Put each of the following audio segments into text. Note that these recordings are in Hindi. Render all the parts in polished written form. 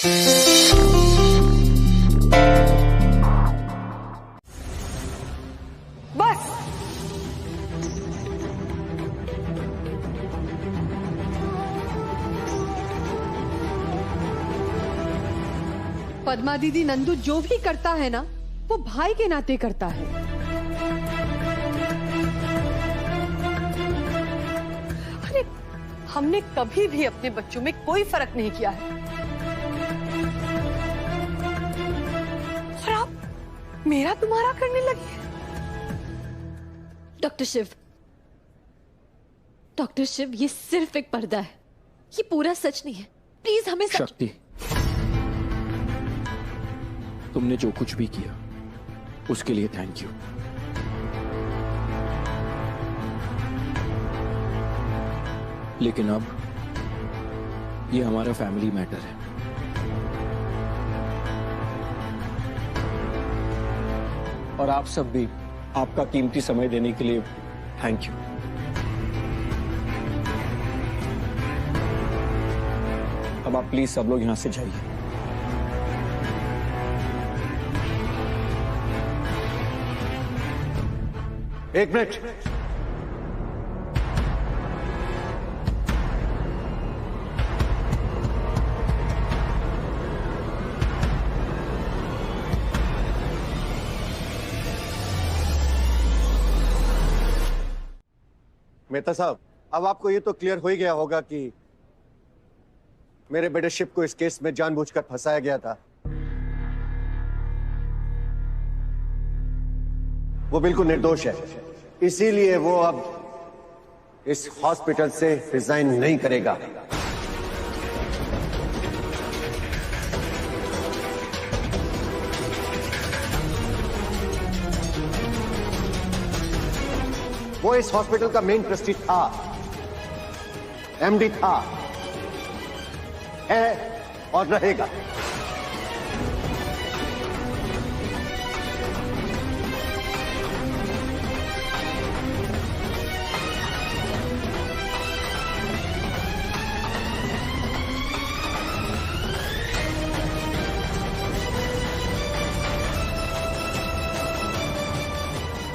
बस पद्मा दीदी, नंदू जो भी करता है ना वो भाई के नाते करता है। अरे हमने कभी भी अपने बच्चों में कोई फर्क नहीं किया है और आप मेरा तुम्हारा करने लगी है। डॉक्टर शिव, ये सिर्फ एक पर्दा है, ये पूरा सच नहीं है। प्लीज हमें शक्ति, तुमने जो कुछ भी किया उसके लिए थैंक यू। लेकिन अब ये हमारा फैमिली मैटर है। और आप सब भी आपका कीमती समय देने के लिए थैंक यू। अब आप प्लीज सब लोग यहां से जाइए। एक मिनट। मेहता साहब, अब आपको ये तो क्लियर हो ही गया होगा कि मेरे बेटे शिव को इस केस में जानबूझकर फंसाया गया था। वो बिल्कुल निर्दोष है, इसीलिए वो अब इस हॉस्पिटल से रिजाइन नहीं करेगा। वो इस हॉस्पिटल का मेन ट्रस्टी था, एमडी था, है और रहेगा।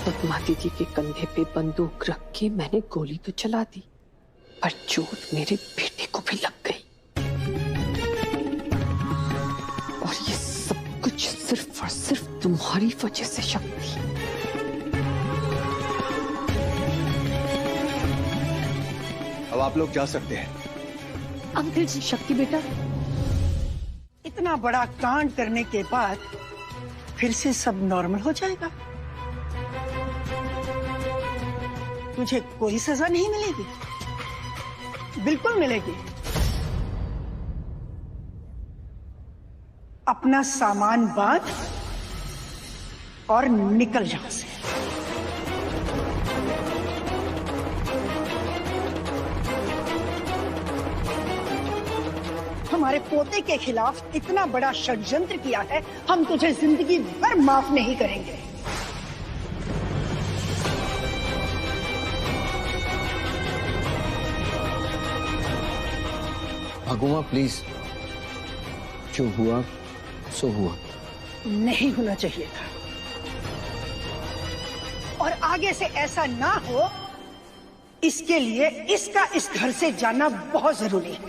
पद्मा दीदी के कंधे पे बंदूक रख के मैंने गोली तो चला दी, पर चोट मेरे बेटे को भी लग गई। और ये सब कुछ सिर्फ और सिर्फ तुम्हारी वजह से। शक्ति, अब आप लोग जा सकते हैं। अंकल जी। शक्ति बेटा, इतना बड़ा कांड करने के बाद फिर से सब नॉर्मल हो जाएगा? तुझे कोई सजा नहीं मिलेगी? बिल्कुल मिलेगी। अपना सामान बांध और निकल यहां से। हमारे पोते के खिलाफ इतना बड़ा षड्यंत्र किया है, हम तुझे जिंदगी भर माफ नहीं करेंगे। भगुआ प्लीज, जो हुआ सो हुआ। नहीं होना चाहिए था, और आगे से ऐसा ना हो इसके लिए इसका इस घर से जाना बहुत जरूरी है।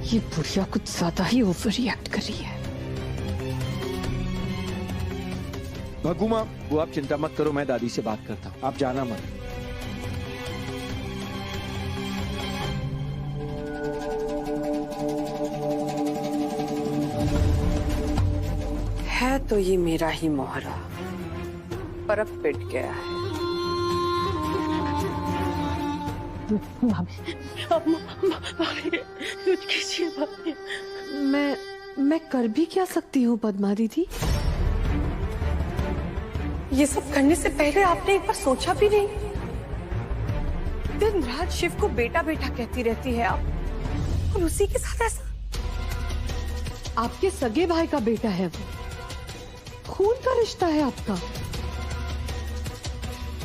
ये बुढ़िया कुछ ज्यादा ही ओवर रिएक्ट कर रही है। भगुमा, वो आप चिंता मत करो, मैं दादी से बात करता हूँ, आप जाना मत। है तो ये मेरा ही मोहरा, पर अब पिट गया है। मैं कर भी क्या सकती हूँ पद्मा दीदी? ये सब करने से पहले आपने एक बार सोचा भी नहीं? दिन रात शिव को बेटा बेटा कहती रहती है आप, और उसी के साथ ऐसा। आपके सगे भाई का बेटा है वो, खून का रिश्ता है आपका।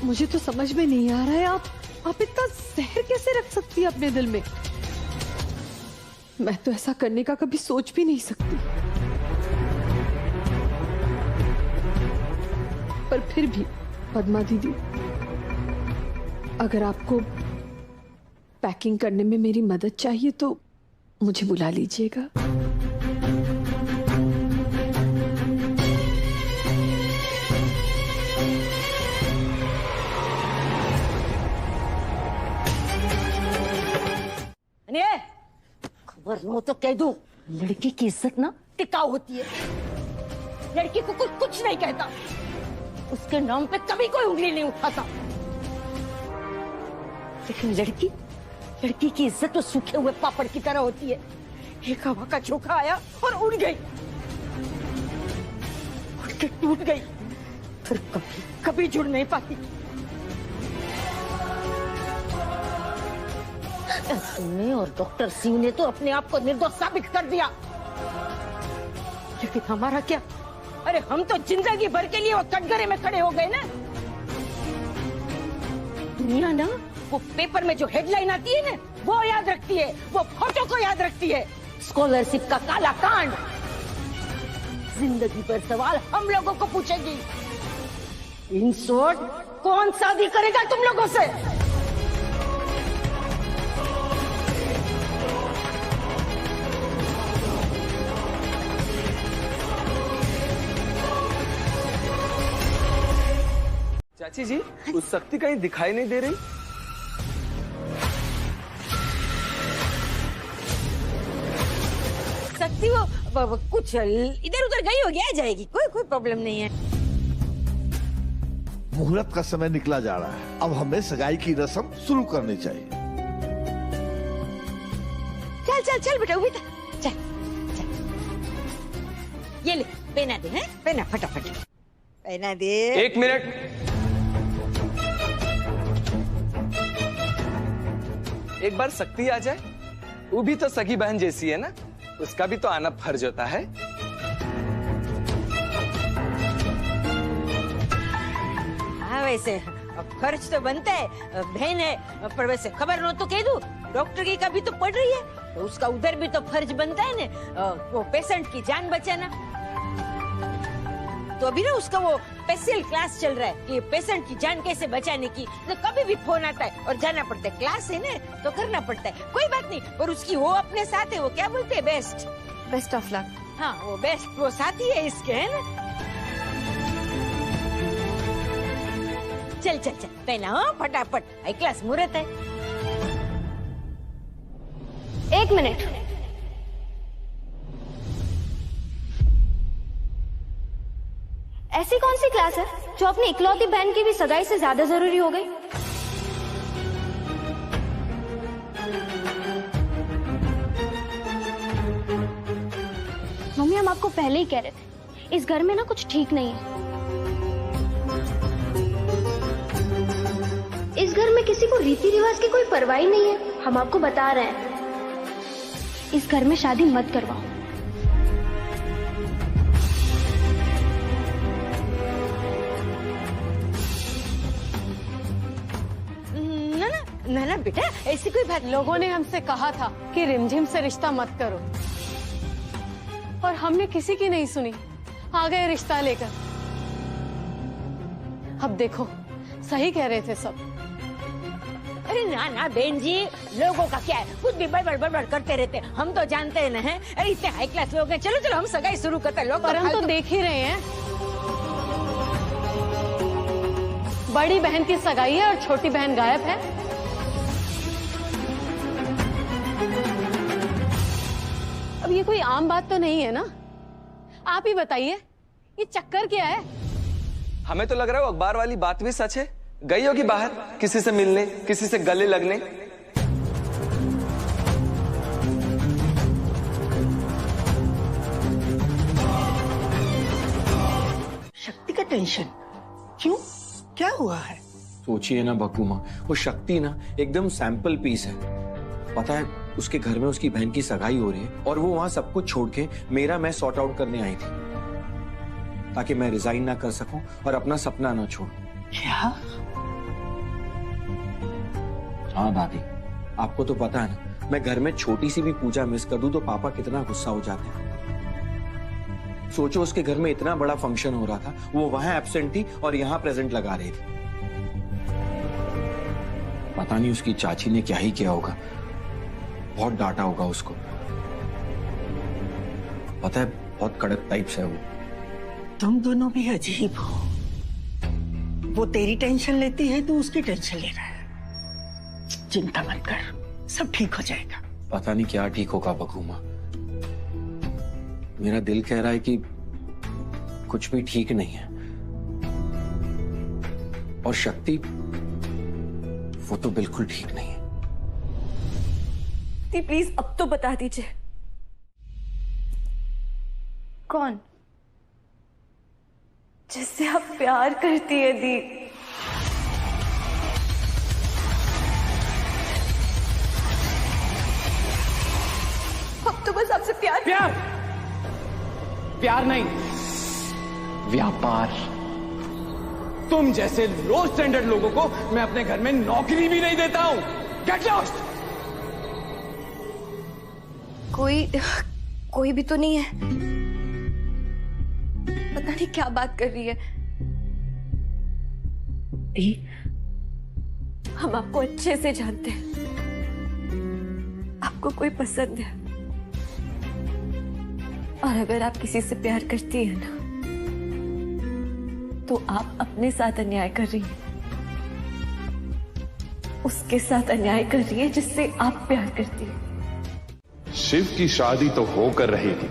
मुझे तो समझ में नहीं आ रहा है आप इतना जहर कैसे रख सकती है अपने दिल में? मैं तो ऐसा करने का कभी सोच भी नहीं सकती, पर फिर भी पद्मा दीदी, अगर आपको पैकिंग करने में मेरी मदद चाहिए तो मुझे बुला लीजिएगा। खबर लो तो कह दूं, लड़की की इज्जत ना टिकाऊ होती है। लड़की को कुछ नहीं कहता, उसके नाम पे कभी कोई उंगली नहीं उठाता। लेकिन लड़की की इज्जत तो सूखे हुए पापड़ की तरह होती है। एक हवा का झोंका आया और उड़ गई, उड़ के टूट गई, फिर कभी जुड़ नहीं पाती। तुमने और डॉक्टर सिंह ने तो अपने आप को निर्दोष साबित कर दिया, लेकिन हमारा क्या? अरे हम तो जिंदगी भर के लिए वो कटघरे में खड़े हो गए ना। दुनिया ना वो पेपर में जो हेडलाइन आती है ना, वो याद रखती है, वो फोटो को याद रखती है। स्कॉलरशिप का काला कांड जिंदगी भर सवाल हम लोगों को पूछेगी। इन शॉर्ट, कौन शादी करेगा तुम लोगों से? चाची जी, उस शक्ति कहीं दिखाई नहीं दे रही। शक्ति वो कुछ इधर उधर गई होगी, आ जाएगी, कोई प्रॉब्लम नहीं है। मुहूर्त का समय निकला जा रहा है, अब हमें सगाई की रस्म शुरू करनी चाहिए। चल बेटा, उभी था, चल। ये ले, पहना दे, हैं? पहना फटाफट, पहना दे। 1 मिनट, एक बार शक्ति आ जाए, वो भी तो सगी बहन जैसी है ना, उसका भी तो आना फर्ज होता है। हाँ वैसे फर्ज तो बनता है, बहन है, पर वैसे खबर लो तो कह दूं, डॉक्टर की कभी तो पड़ रही है, तो उसका उधर भी तो फर्ज बनता है ना, वो पेशेंट की जान बचाना। तो अभी ना उसका वो स्पेशल क्लास चल रहा है कि पेशेंट की जान कैसे बचाने की। तो कभी भी फोन आता है और जाना पड़ता है, क्लास है ना तो करना पड़ता है। कोई बात नहीं, पर उसकी वो अपने साथ है, वो क्या बोलते हैं, बेस्ट ऑफ लक। हाँ वो बेस्ट, वो साथी है इसके, है ना। चल पहना हो फटाफट, हाई क्लास मुहूर्त है। 1 मिनट, ऐसी कौन सी क्लास है जो अपनी इकलौती बहन की भी सगाई से ज्यादा जरूरी हो गई? मम्मी, हम आपको पहले ही कह रहे थे, इस घर में ना कुछ ठीक नहीं है। इस घर में किसी को रीति रिवाज की कोई परवाह ही नहीं है। हम आपको बता रहे हैं, इस घर में शादी मत करवाओ। ना बेटा, ऐसी कोई बात। लोगों ने हमसे कहा था कि रिमझिम से रिश्ता मत करो, और हमने किसी की नहीं सुनी, आ गए रिश्ता लेकर। अब देखो, सही कह रहे थे सब। अरे ना बहन जी, लोगों का क्या है, कुछ भी बड़बड़ करते रहते, हम तो जानते हैं ना। है अरे इतने हाई क्लास लोग हैं, चलो हम सगाई शुरू करते हैं। लोग पर हम तो देख ही रहे हैं, बड़ी बहन की सगाई है और छोटी बहन गायब है। अब ये कोई आम बात तो नहीं है ना। आप ही बताइए, ये चक्कर क्या है? हमें तो लग रहा है वो अखबार वाली बात भी सच है। गई होगी बाहर किसी से मिलने, किसी से गले लगने। शक्ति का टेंशन क्यों, क्या हुआ है? सोचिए ना बकू माँ, वो शक्ति ना एकदम सैंपल पीस है। पता है, उसके घर में उसकी बहन की सगाई हो रही है और वो वहां सब कुछ छोड़ के मेरा मैं सॉर्ट आउट करने आई थी, ताकि मैं रिजाइन ना कर सकूं और अपना सपना ना छोड़ूं। क्या? हाँ दादी, आपको तो पता है ना, मैं घर में छोटी सी भी पूजा मिस कर दूं तो पापा कितना गुस्सा हो जाते हैं। सोचो उसके घर में इतना बड़ा फंक्शन हो रहा था, वो वहां एब्सेंट थी और यहां प्रेजेंट लगा रही थी। पता नहीं उसकी चाची ने क्या ही किया होगा, बहुत डांटा होगा उसको। पता है बहुत कड़क टाइप से है वो। तुम दोनों भी अजीब हो, वो तेरी टेंशन लेती है, तू उसकी टेंशन ले रहा है। चिंता मत कर, सब ठीक हो जाएगा। पता नहीं क्या ठीक होगा बकू माँ, मेरा दिल कह रहा है कि कुछ भी ठीक नहीं है। और शक्ति, वो तो बिल्कुल ठीक नहीं है। दी प्लीज अब तो बता दीजिए। कौन? जिससे आप प्यार करती है दी। अब तो बस आपसे प्यार प्यार नहीं, व्यापार। तुम जैसे लो स्टैंडर्ड लोगों को मैं अपने घर में नौकरी भी नहीं देता हूं। Get lost. कोई भी तो नहीं है। पता नहीं क्या बात कर रही है। दी, हम आपको अच्छे से जानते हैं, आपको कोई पसंद है। और अगर आप किसी से प्यार करती है ना, तो आप अपने साथ अन्याय कर रही हैं, उसके साथ अन्याय कर रही है जिससे आप प्यार करती हैं। शिव की शादी तो होकर रहेगी,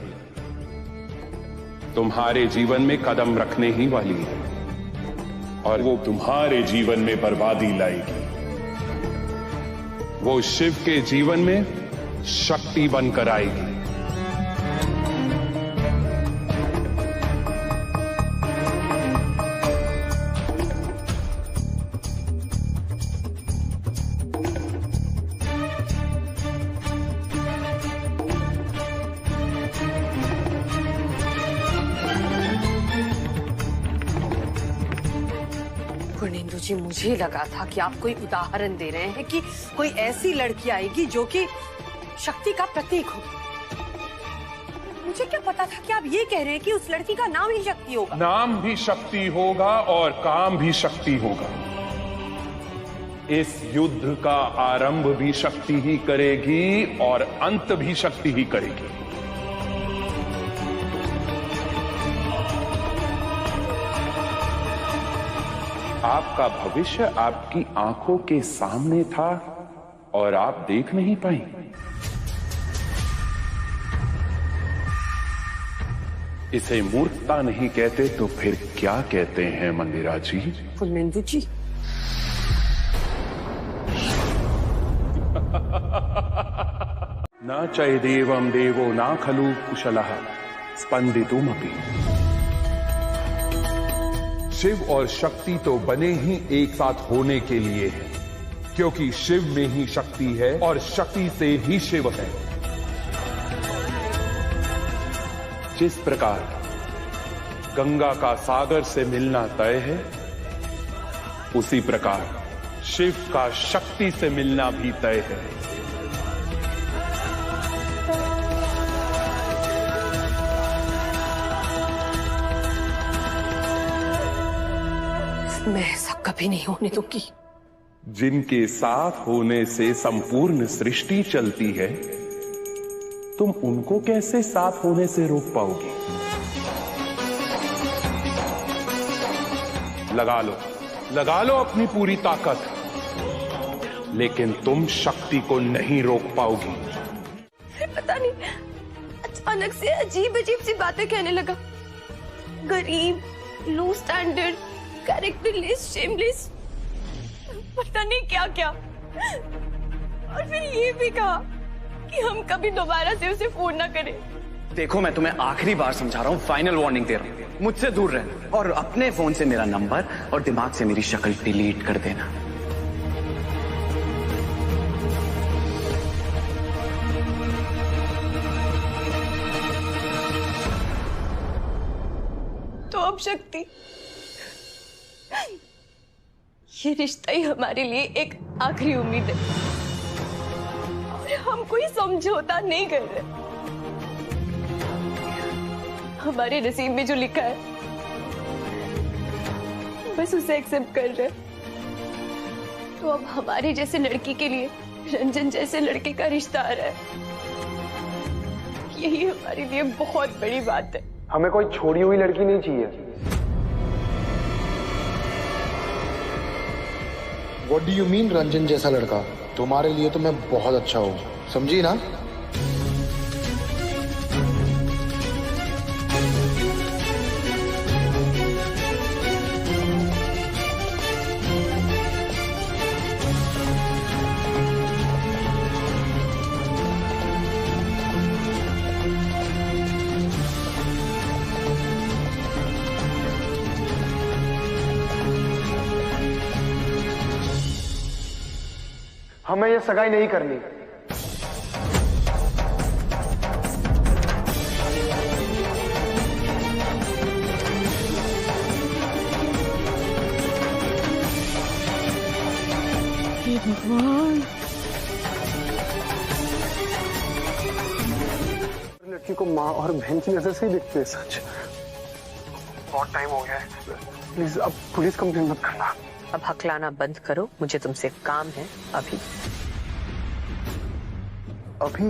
तुम्हारे जीवन में कदम रखने ही वाली है और वो तुम्हारे जीवन में बर्बादी लाएगी। वो शिव के जीवन में शक्ति बनकर आएगी। पूर्णेंदु जी, मुझे लगा था कि आप कोई उदाहरण दे रहे हैं कि कोई ऐसी लड़की आएगी जो कि शक्ति का प्रतीक हो। मुझे क्या पता था कि आप ये कह रहे हैं कि उस लड़की का नाम ही शक्ति होगा। नाम भी शक्ति होगा और काम भी शक्ति होगा। इस युद्ध का आरंभ भी शक्ति ही करेगी और अंत भी शक्ति ही करेगी। आपका भविष्य आपकी आंखों के सामने था और आप देख नहीं पाई। इसे मूर्खता नहीं कहते तो फिर क्या कहते हैं मंदिरा जी? पूर्णेंदु जी, न चैदेवं देवो न खलु कुशलः स्पंदितुमपि। शिव और शक्ति तो बने ही एक साथ होने के लिए है, क्योंकि शिव में ही शक्ति है और शक्ति से ही शिव है। जिस प्रकार गंगा का सागर से मिलना तय है, उसी प्रकार शिव का शक्ति से मिलना भी तय है। मैं ऐसा कभी नहीं होने दूंगी। जिनके साथ होने से संपूर्ण सृष्टि चलती है, तुम उनको कैसे साथ होने से रोक पाओगे? लगा लो अपनी पूरी ताकत, लेकिन तुम शक्ति को नहीं रोक पाओगी। पता नहीं अचानक से अजीब अजीब सी बातें कहने लगा। गरीब, लो स्टैंडर्ड, कैरेक्टरलेस, शेमलेस, पता नहीं क्या क्या। और फिर ये भी कहा कि हम कभी दोबारा से उसे फोन ना करें। देखो, मैं तुम्हें आखिरी बार समझा रहा हूँ, फाइनल वार्निंग दे रहा हूँ, मुझसे दूर रहना और अपने फोन से मेरा नंबर और दिमाग से मेरी शक्ल डिलीट कर देना। तो अब शक्ति, ये रिश्ता ही हमारे लिए एक आखिरी उम्मीद है। और हम कोई समझौता नहीं कर रहे। हमारे नसीब में जो लिखा है बस उसे एक्सेप्ट कर रहे। तो अब हमारे जैसे लड़की के लिए रंजन जैसे लड़के का रिश्ता आ रहा है, यही हमारे लिए बहुत बड़ी बात है। हमें कोई छोड़ी हुई लड़की नहीं चाहिए। What do you mean Ranjan जैसा लड़का? तुम्हारे लिए तो मैं बहुत अच्छा हूँ, समझी ना? हमें ये सगाई नहीं करनी। हे भगवान, लड़की को माँ और बहन की नजर से ही देखते हैं। सच बहुत टाइम हो गया है, प्लीज अब पुलिस कंप्लेन मत करना। अब हकलाना बंद करो, मुझे तुमसे काम है अभी। अभी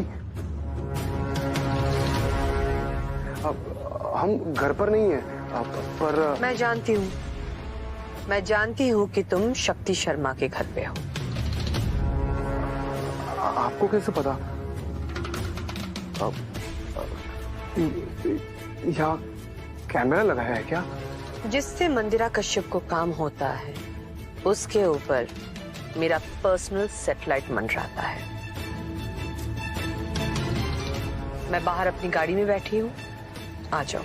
अब हम घर पर नहीं है पर मैं जानती हूँ कि तुम शक्ति शर्मा के घर पे हो। आपको कैसे पता? यहाँ कैमरा लगाया है क्या? जिससे मंदिरा कश्यप को काम होता है उसके ऊपर मेरा पर्सनल सैटेलाइट मंडराता है। मैं बाहर अपनी गाड़ी में बैठी हूँ, आ जाओ।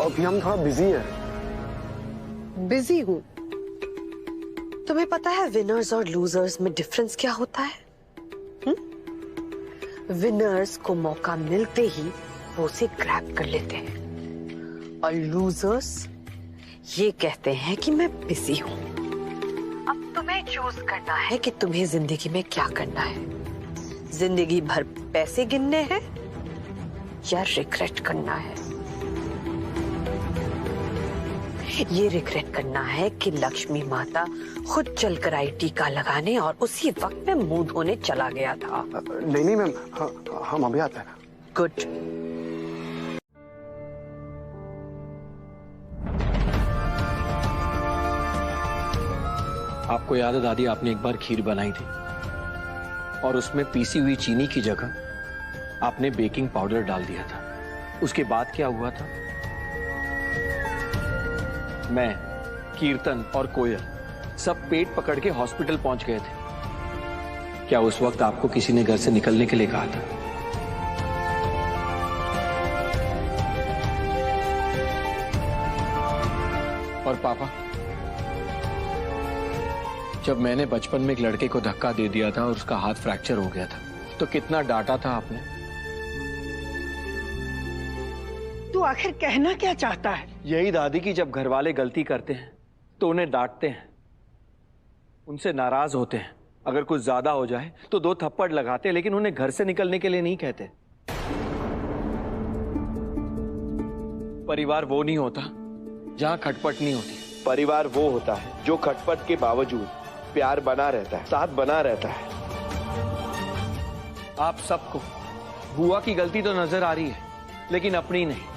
अभी हम थोड़ा बिजी है। बिजी हूँ? तुम्हें पता है विनर्स और लूजर्स में डिफरेंस क्या होता है? विनर्स को मौका मिलते ही वो उसे ग्रैब कर लेते हैं और लूजर्स ये कहते हैं कि मैं बिजी हूँ। अब तुम्हें चूज करना है कि तुम्हें जिंदगी में क्या करना है। जिंदगी भर पैसे गिनने हैं या रिग्रेट करना है। ये रिग्रेट करना है कि लक्ष्मी माता खुद चलकर आई टीका लगाने और उसी वक्त में मुंह धोने चला गया था। नहीं मैम, हम अभी आते हैं। गुड। आपको याद है दादी, आपने एक बार खीर बनाई थी और उसमें पीसी हुई चीनी की जगह आपने बेकिंग पाउडर डाल दिया था। उसके बाद क्या हुआ था? मैं, कीर्तन और कोयल सब पेट पकड़ के हॉस्पिटल पहुंच गए थे। क्या उस वक्त आपको किसी ने घर से निकलने के लिए कहा था? और पापा, जब मैंने बचपन में एक लड़के को धक्का दे दिया था और उसका हाथ फ्रैक्चर हो गया था तो कितना डांटा था आपने? तू आखिर कहना क्या चाहता है? यही दादी कि जब घर वाले गलती करते हैं तो उन्हें डांटते हैं, उनसे नाराज होते हैं। अगर कुछ ज्यादा हो जाए तो 2 थप्पड़ लगाते, लेकिन उन्हें घर से निकलने के लिए नहीं कहते। परिवार वो नहीं होता जहां खटपट नहीं होती। परिवार वो होता है जो खटपट के बावजूद प्यार बना रहता है, साथ बना रहता है। आप सबको बुआ की गलती तो नजर आ रही है, लेकिन अपनी नहीं।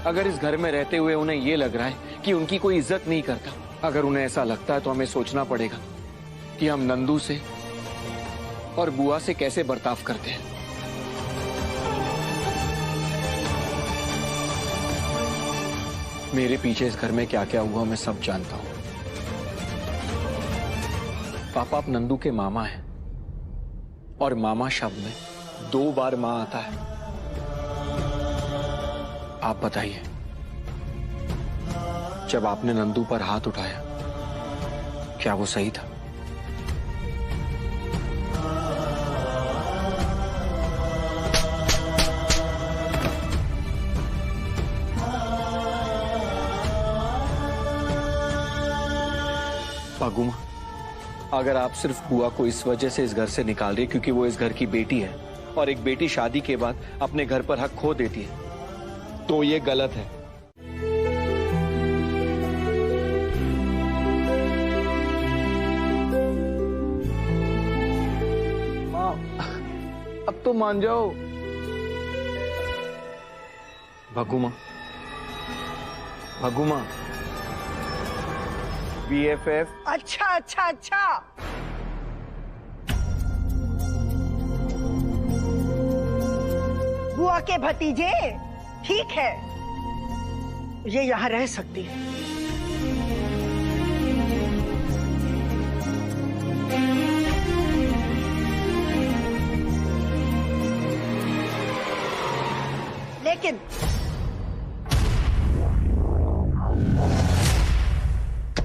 अगर इस घर में रहते हुए उन्हें यह लग रहा है कि उनकी कोई इज्जत नहीं करता, अगर उन्हें ऐसा लगता है तो हमें सोचना पड़ेगा कि हम नंदू से और बुआ से कैसे बर्ताव करते हैं। मेरे पीछे इस घर में क्या क्या हुआ मैं सब जानता हूं। पापा, आप नंदू के मामा हैं और मामा शब्द में 2 बार मां आता है। आप बताइए, जब आपने नंदू पर हाथ उठाया क्या वो सही था? पागुमा, अगर आप सिर्फ बुआ को इस वजह से इस घर से निकाल रही है क्योंकि वो इस घर की बेटी है और एक बेटी शादी के बाद अपने घर पर हक खो देती है तो ये गलत है। माँ, अब तो मान जाओ। भग्गू माँ, भग्गू माँ, BFF। अच्छा अच्छा अच्छा, बुआ के भतीजे, ठीक है, ये यहाँ रह सकती है। लेकिन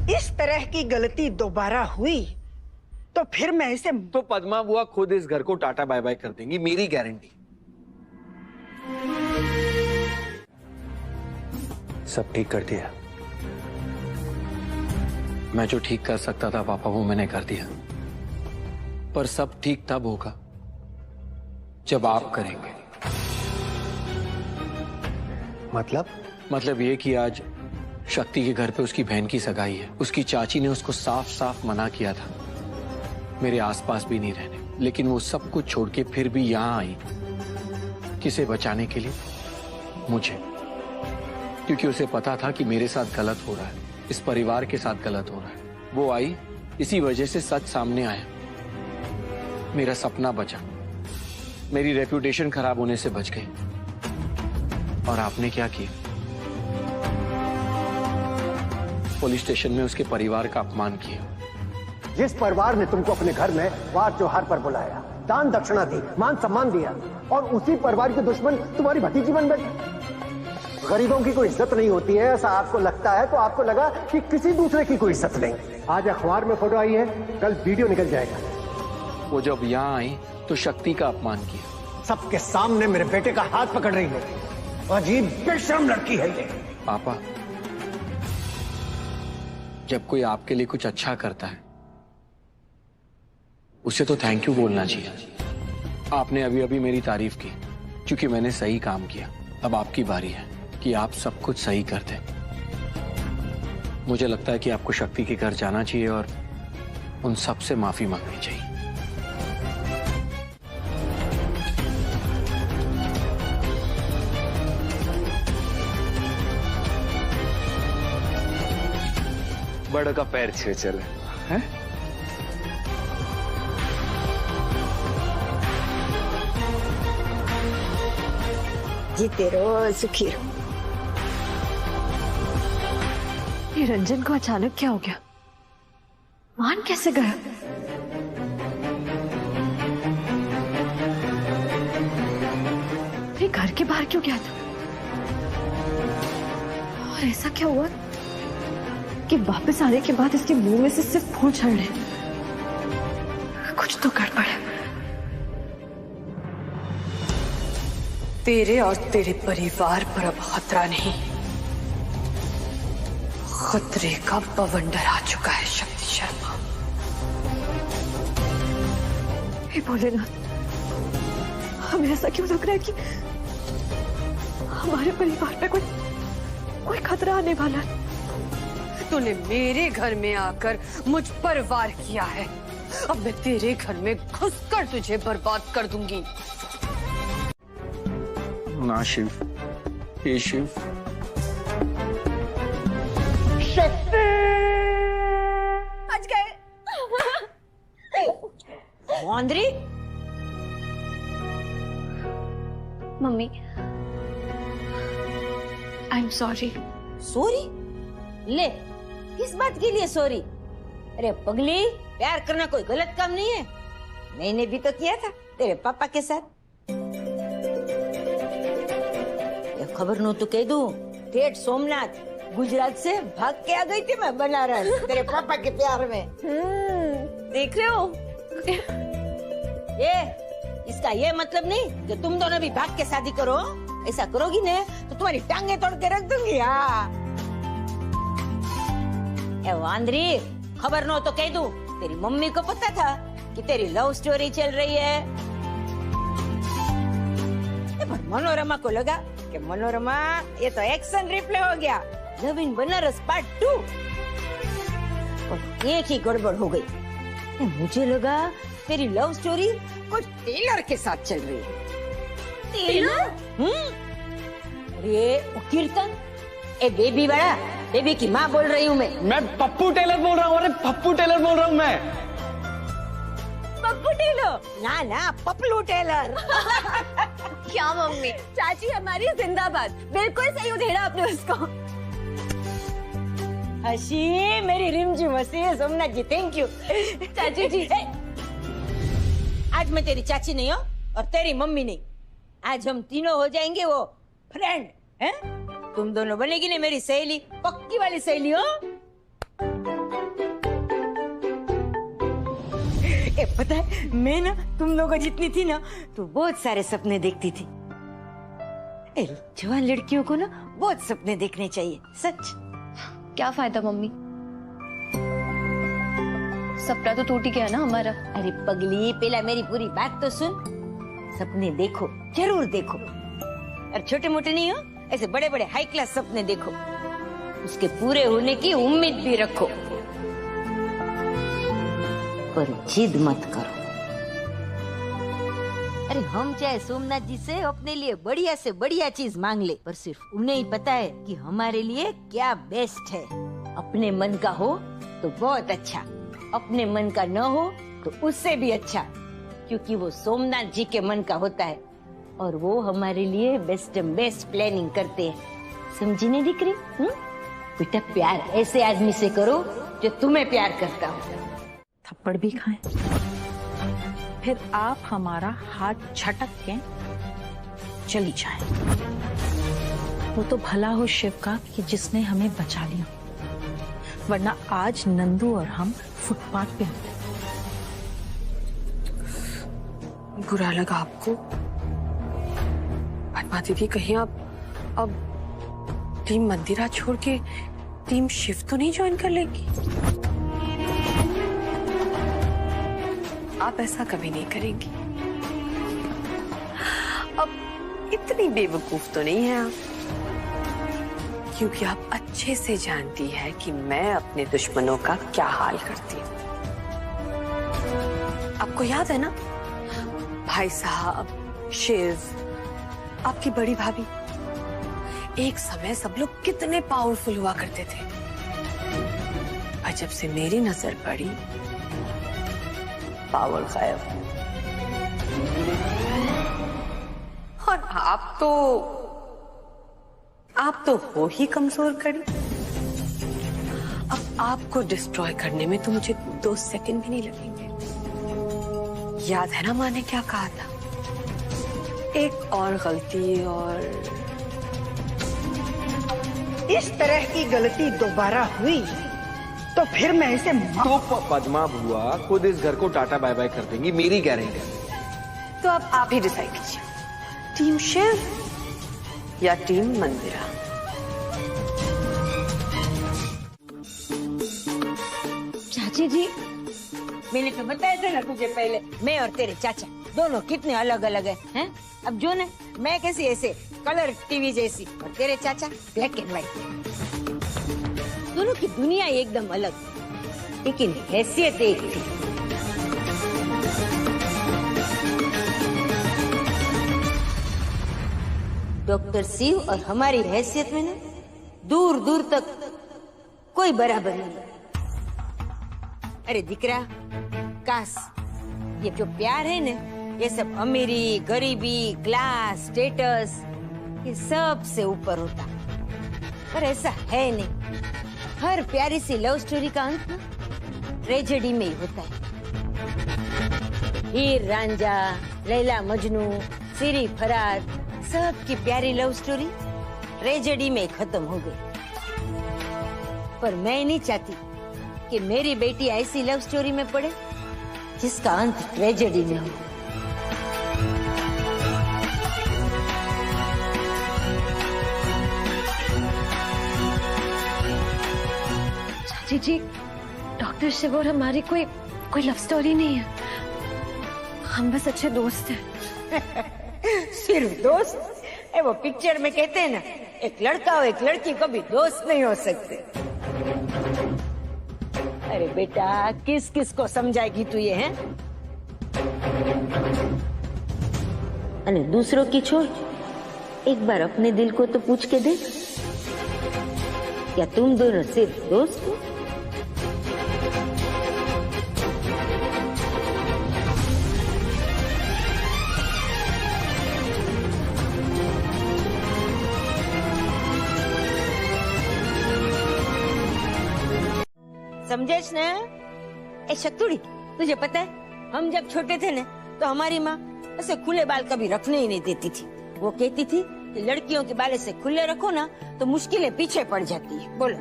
इस तरह की गलती दोबारा हुई तो फिर मैं इसे तो पद्मा बुआ खुद इस घर को टाटा बाय बाय कर देंगी, मेरी गारंटी। सब ठीक कर दिया। मैं जो ठीक कर सकता था पापा वो मैंने कर दिया, पर सब ठीक तब होगा जब आप करेंगे। मतलब ये कि आज शक्ति के घर पे उसकी बहन की सगाई है। उसकी चाची ने उसको साफ साफ मना किया था मेरे आसपास भी नहीं रहने, लेकिन वो सब कुछ छोड़ के फिर भी यहाँ आई। किसे बचाने के लिए? मुझे, क्योंकि उसे पता था कि मेरे साथ गलत हो रहा है, इस परिवार के साथ गलत हो रहा है। वो आई, इसी वजह से सच सामने आया। मेरा सपना बचा, मेरी रेपुटेशन खराब होने से बच गई। और आपने क्या किया? पुलिस स्टेशन में उसके परिवार का अपमान किया। जिस परिवार ने तुमको अपने घर में वार त्योहार पर बुलाया, दान दक्षिणा दी, मान सम्मान दिया, और उसी परिवार के दुश्मन तुम्हारी भतीजी बन गए। गरीबों की कोई इज्जत नहीं होती है, ऐसा आपको लगता है तो आपको लगा कि किसी दूसरे की कोई इज्जत नहीं। आज अखबार में फोटो आई है, कल वीडियो निकल जाएगा। वो जब यहाँ आई तो शक्ति का अपमान किया। सबके सामने मेरे बेटे का हाथ पकड़ रही है। अजीब बेशर्म लड़की है ये। पापा, जब कोई आपके लिए कुछ अच्छा करता है उसे तो थैंक यू बोलना चाहिए। आपने अभी अभी मेरी तारीफ की क्योंकि मैंने सही काम किया। अब आपकी बारी है कि आप सब कुछ सही कर दें। मुझे लगता है कि आपको शक्ति के घर जाना चाहिए और उन सब से माफी मांगनी चाहिए। बड़ का पैर छे चले हैं? जीते रहो, सुखी रहो। ये रंजन को अचानक क्या हो गया? मान कैसे गया? ये घर के बाहर क्यों गया था? और ऐसा क्या हुआ कि वापस आने के बाद इसके मुंह में से सिर्फ फूल झड़ रहे? कुछ तो गड़बड़ है। तेरे और तेरे परिवार पर अब खतरा नहीं, खतरे का बवंडर आ चुका है शक्ति शर्मा। हे भोलेनाथ, हमें ऐसा क्यों लग रहा है कि हमारे परिवार पे कोई खतरा आने वाला है? तूने मेरे घर में आकर मुझ पर वार किया है, अब मैं तेरे घर में घुसकर तुझे बर्बाद कर दूंगी। ना शिव, हे शिव। बच गए। वांदरी, mummy, I am sorry. Sorry? ले, किस बात के लिए सॉरी? अरे पगली, प्यार करना कोई गलत काम नहीं है। मैंने भी तो किया था तेरे पापा के साथ। ये खबर नो तो कह दूं, ठेठ सोमनाथ गुजरात से भाग के आ गई थी मैं बनारस तेरे पापा के प्यार में। देख रहे हो? ये इसका ये मतलब नहीं कि तुम दोनों भी भाग के शादी करो। ऐसा करोगी ना तो तुम्हारी टांगे तोड़ के रख दूंगी। हाँ, ए वांदरी, खबर नो तो कह दूं, तेरी मम्मी को पता था कि तेरी लव स्टोरी चल रही है। पर मनोरमा को लगा कि मनोरमा ये तो एक्शन रिप्ले हो गया, लव इन बनारस पार्ट 2। और एक ही गड़बड़ हो गई। मुझे लगा तेरी लव स्टोरी कुछ टेलर के साथ चल रही है। टेलर? अरे वो कीर्तन, ए बेबी बड़ा, बेबी की माँ बोल रही हूँ मैं पप्पू टेलर बोल रहा हूँ। अरे पप्पू टेलर बोल रहा हूँ मैं। पप्पू टेलर? ना पपलू टेलर। क्या मम्मी, चाची हमारी जिंदाबाद, बिल्कुल सही उधेड़ा आपने उसको। हसी मेरी रिमझिम हसी है सोमनाथ जी, थैंक यू। चाची जी, आज मैं तेरी चाची नहीं हूँ और तेरी मम्मी नहीं, आज हम तीनों हो जाएंगे वो फ्रेंड हैं? तुम दोनों बनेगी ना मेरी सहेली, पक्की वाली सहेली हो। ए, पता है मैं ना तुम लोगों जितनी थी ना तो बहुत सारे सपने देखती थी। ए, जवान लड़कियों को ना बहुत सपने देखने चाहिए, सच। क्या फायदा मम्मी, सपना तो टूट ही गया ना हमारा। अरे पगली, पहला मेरी पूरी बात तो सुन। सपने देखो, जरूर देखो, और छोटे मोटे नहीं हो, ऐसे बड़े बड़े हाई क्लास सपने देखो, उसके पूरे होने की उम्मीद भी रखो, पर जिद मत करो। अरे हम चाहे सोमनाथ जी से अपने लिए बढ़िया से बढ़िया चीज मांग ले, पर सिर्फ उन्हें ही पता है कि हमारे लिए क्या बेस्ट है। अपने मन का हो तो बहुत अच्छा, अपने मन का न हो तो उससे भी अच्छा, क्योंकि वो सोमनाथ जी के मन का होता है और वो हमारे लिए बेस्ट प्लानिंग करते हैं। समझी नहीं दिख रही? बेटा प्यार ऐसे आदमी से करो जो तुम्हें प्यार करता हो। थप्पड़ भी खाएं, फिर आप हमारा हाथ झटक के चली जाए। वो तो भला हो शिव का कि जिसने हमें बचा लिया, वरना आज नंदू और हम फुटपाथ पे होते। बुरा लगा आपको? पद्मा दीदी, कहीं आप अब टीम मंदिरा छोड़ के टीम शिव तो नहीं ज्वाइन कर लेंगी? आप ऐसा कभी नहीं करेंगी। अब इतनी बेवकूफ तो नहीं है आप, क्योंकि आप अच्छे से जानती है कि मैं अपने दुश्मनों का क्या हाल करती हूँ। आपको याद है ना, भाई साहब, शिव, आपकी बड़ी भाभी, एक समय सब लोग कितने पावरफुल हुआ करते थे, और जब से मेरी नजर पड़ी पावर गायब। और आप तो हो ही कमजोर कड़ी। अब आपको डिस्ट्रॉय करने में तो मुझे 2 सेकंड भी नहीं लगेंगे। याद है ना माँ ने क्या कहा था, एक और गलती और इस तरह की गलती दोबारा हुई तो फिर मैं इसे तो पद्मा बुआ खुद इस घर को टाटा बाय बाय कर देंगी, मेरी गारंटी है। तो अब आप ही डिसाइड कीजिए, टीम शिव या टीम मंदिरा। चाची जी, मैंने तो बताया था ना तुझे पहले, मैं और तेरे चाचा दोनों कितने अलग अलग हैं? अब जो ना, मैं कैसी ऐसे कलर टीवी जैसी और तेरे चाचा ब्लैक एंड व्हाइट। दोनों की दुनिया एकदम अलग, लेकिन हैसियत एक थी। डॉक्टर शिव और हमारी हैसियत में ना दूर दूर तक कोई बराबर नहीं। अरे दिकरा, काश ये जो प्यार है ना, ये सब अमीरी, गरीबी, क्लास, स्टेटस, ये सब से ऊपर होता, पर ऐसा है नहीं। हर प्यारी सी लव स्टोरी का अंत ना ट्रेजेडी में ही होता है। हीर रांझा, लैला मजनू, सिरी फराद, सबकी प्यारी लव स्टोरी ट्रेजेडी में खत्म हो गई। पर मैं नहीं चाहती कि मेरी बेटी ऐसी लव स्टोरी में पड़े जिसका अंत ट्रेजेडी में हो। चाची जी, डॉक्टर शिव और हमारी कोई लव स्टोरी नहीं है। हम बस अच्छे दोस्त हैं। सिर्फ दोस्त? वो पिक्चर में कहते हैं ना, एक लड़का और एक लड़की कभी दोस्त नहीं हो सकते। अरे बेटा, किस किस को समझाएगी तू ये है? अरे दूसरों की छोड़, एक बार अपने दिल को तो पूछ के देख, क्या तुम दोनों सिर्फ दोस्त हो? समझेश ना? ए शक्तुड़ी, तुझे पता है हम जब छोटे थे ना तो हमारी माँ ऐसे खुले बाल कभी रखने ही नहीं देती थी। वो कहती थी कि लड़कियों के बाल ऐसे खुले रखो ना तो मुश्किलें पीछे पड़ जाती है। बोलो,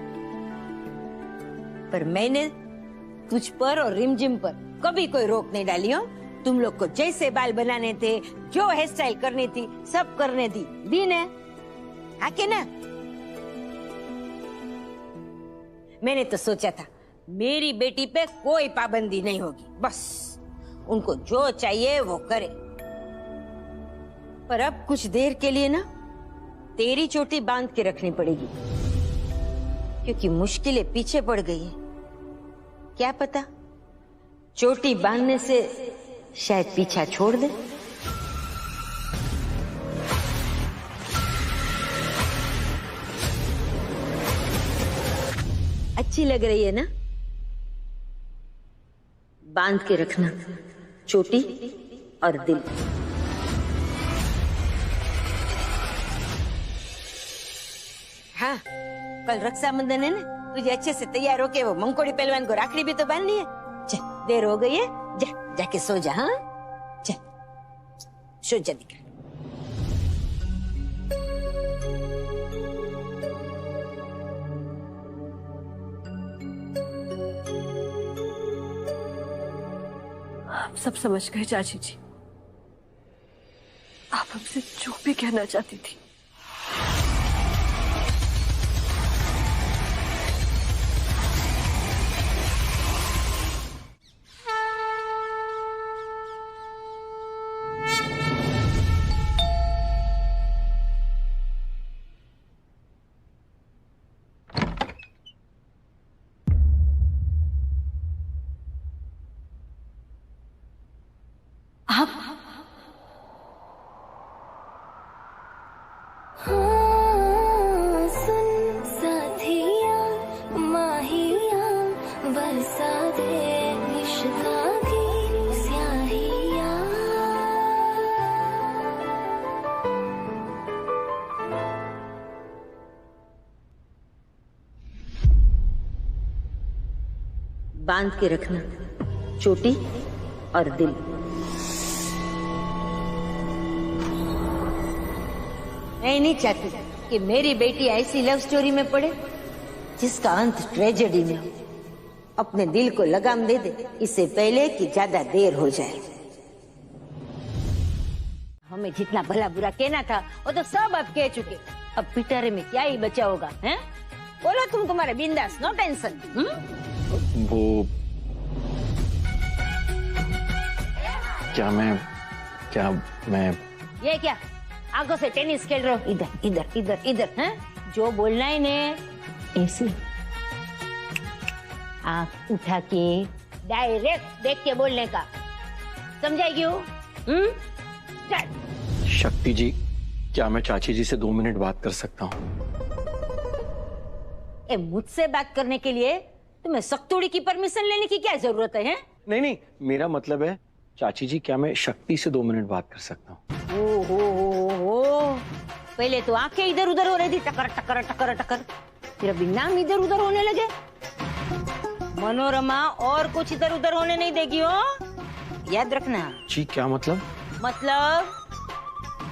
पर मैंने तुझ पर और रिमझिम पर कभी कोई रोक नहीं डाली हो। तुम लोग को जैसे बाल बनाने थे, जो हेयर स्टाइल करनी थी, सब करने दी ने। आके ना, मैंने तो सोचा था मेरी बेटी पे कोई पाबंदी नहीं होगी, बस उनको जो चाहिए वो करे। पर अब कुछ देर के लिए ना तेरी चोटी बांध के रखनी पड़ेगी, क्योंकि मुश्किलें पीछे पड़ गई है। क्या पता चोटी बांधने से शायद पीछा छोड़ दे। अच्छी लग रही है ना? बांध के रखना चोटी और दिल। हाँ, कल रक्षाबंधन है ना, तुझे अच्छे से तैयार होके वो मंकोड़ी पहलवान को राखड़ी भी तो बांधनी है। चल, देर हो गई है, जाके सो जा। हाँ चल, सो जा निकल। आप सब समझ गए चाची जी, आप हमसे जो भी कहना चाहती थी। बांध के रखना चोटी और दिल। मैं नहीं चाहती कि मेरी बेटी ऐसी लव स्टोरी में पड़े जिसका अंत ट्रेजेडी में हो। अपने दिल को लगाम दे दे इससे पहले कि ज्यादा देर हो जाए। हमें जितना भला बुरा कहना था वो तो सब अब कह चुके। अब पिटारे में क्या ही बचा होगा, हैं? बोलो तुम, तुम्हारे बिंदास, नो टेंशन। वो क्या मैं ये क्या आंखों से टेनिस खेल रहे हो? इधर इधर इधर इधर, हैं? जो बोलना है ने ऐसे आंख उठा के डायरेक्ट देख के बोलने का, समझाएगी हो? शक्ति जी, क्या मैं चाची जी से 2 मिनट बात कर सकता हूँ? मुझसे बात करने के लिए तुम्हें सख्तुड़ी की परमिशन लेने की क्या जरूरत है? नहीं, मेरा मतलब है चाची जी, क्या मैं शक्ति से 2 मिनट बात कर सकता हूँ? ओ, पहले तो आंखें इधर उधर हो रही थी, टकर टकर टकर टकर, फिर अभी नाम इधर उधर होने लगे। मनोरमा और कुछ इधर उधर होने नहीं देगी हो, याद रखना। जी क्या मतलब? मतलब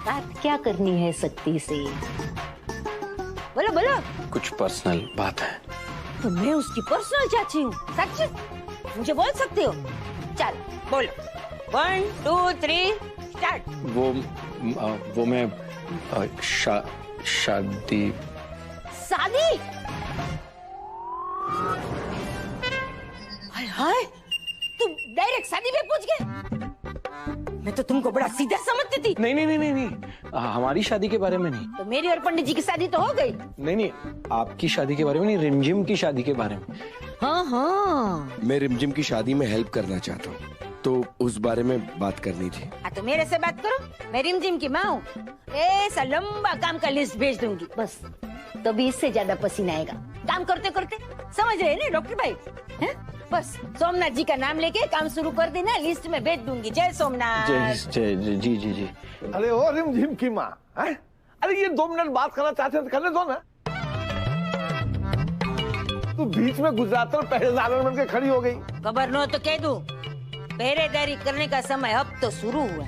बात क्या करनी है शक्ति से? बोलो बोलो। कुछ पर्सनल बात है। तो मैं उसकी पर्सनल चाची हूँ? सच मुझे बोल सकते हो? चल बोलो, 1 2 3 स्टार्ट। वो मैं शादी हाय, तुम डायरेक्ट शादी पे पूछ गए? मैं तो तुमको बड़ा सीधा समझती थी। नहीं नहीं नहीं नहीं नहीं, हमारी शादी के बारे में नहीं। तो मेरी और पंडित जी की शादी तो हो गई। नहीं नहीं, आपकी शादी के बारे में नहीं, रिमझिम की शादी के बारे में। हाँ हाँ, मैं रिमझिम की शादी में हेल्प करना चाहता हूँ, तो उस बारे में बात करनी थी। हाँ तो मेरे से बात करो, मैं रिमझिम की माँ हूँ। ऐसा लंबा काम का लिस्ट भेज दूंगी, बस तभी इससे ज्यादा पसीना आएगा काम करते करते। समझ रहे हैं ना डॉक्टर भाई? है? बस सोमनाथ जी का नाम लेके काम शुरू कर देना, लिस्ट में भेज दूंगी। जय सोमनाथ। जय जी जी जी। अरे ओ रिमझिम की माँ, अरे ये 2 मिनट बात करना चाहते हैं तो करने दो ना। तू बीच में गुजरात और पहरेदार बन के खड़ी हो गई। खबर न हो तो कह दूं, पहरेदारी करने का समय अब तो शुरू हुआ।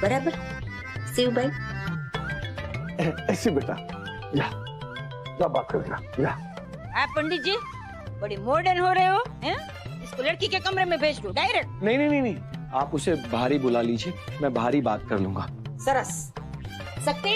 बराबर शिव भाई? ऐसे बेटा, जा बात कर जा। आप पंडित जी बड़ी मॉडर्न हो रहे हो, हैं? इसको लड़की के कमरे में भेज दो डायरेक्ट। नहीं नहीं नहीं नहीं, आप उसे बाहर ही बुला लीजिए, मैं बाहर ही बात कर लूंगा। सरस। शक्ति,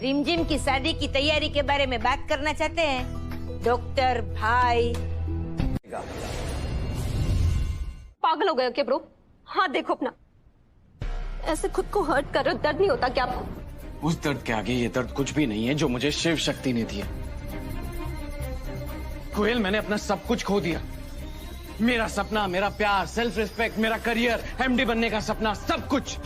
रिमझिम की शादी की तैयारी के बारे में बात करना चाहते हैं डॉक्टर भाई? पागल हो गए हो क्या ब्रो? हाँ देखो अपना, ऐसे खुद को हर्ट कर रहे हो, दर्द नहीं होता क्या आपको? उस दर्द के आगे ये दर्द कुछ भी नहीं है जो मुझे शिव शक्ति ने दिया। कोयल, मैंने अपना सब कुछ खो दिया। मेरा सपना, मेरा प्यार, सेल्फ रिस्पेक्ट, मेरा करियर, एमडी बनने का सपना, सब कुछ।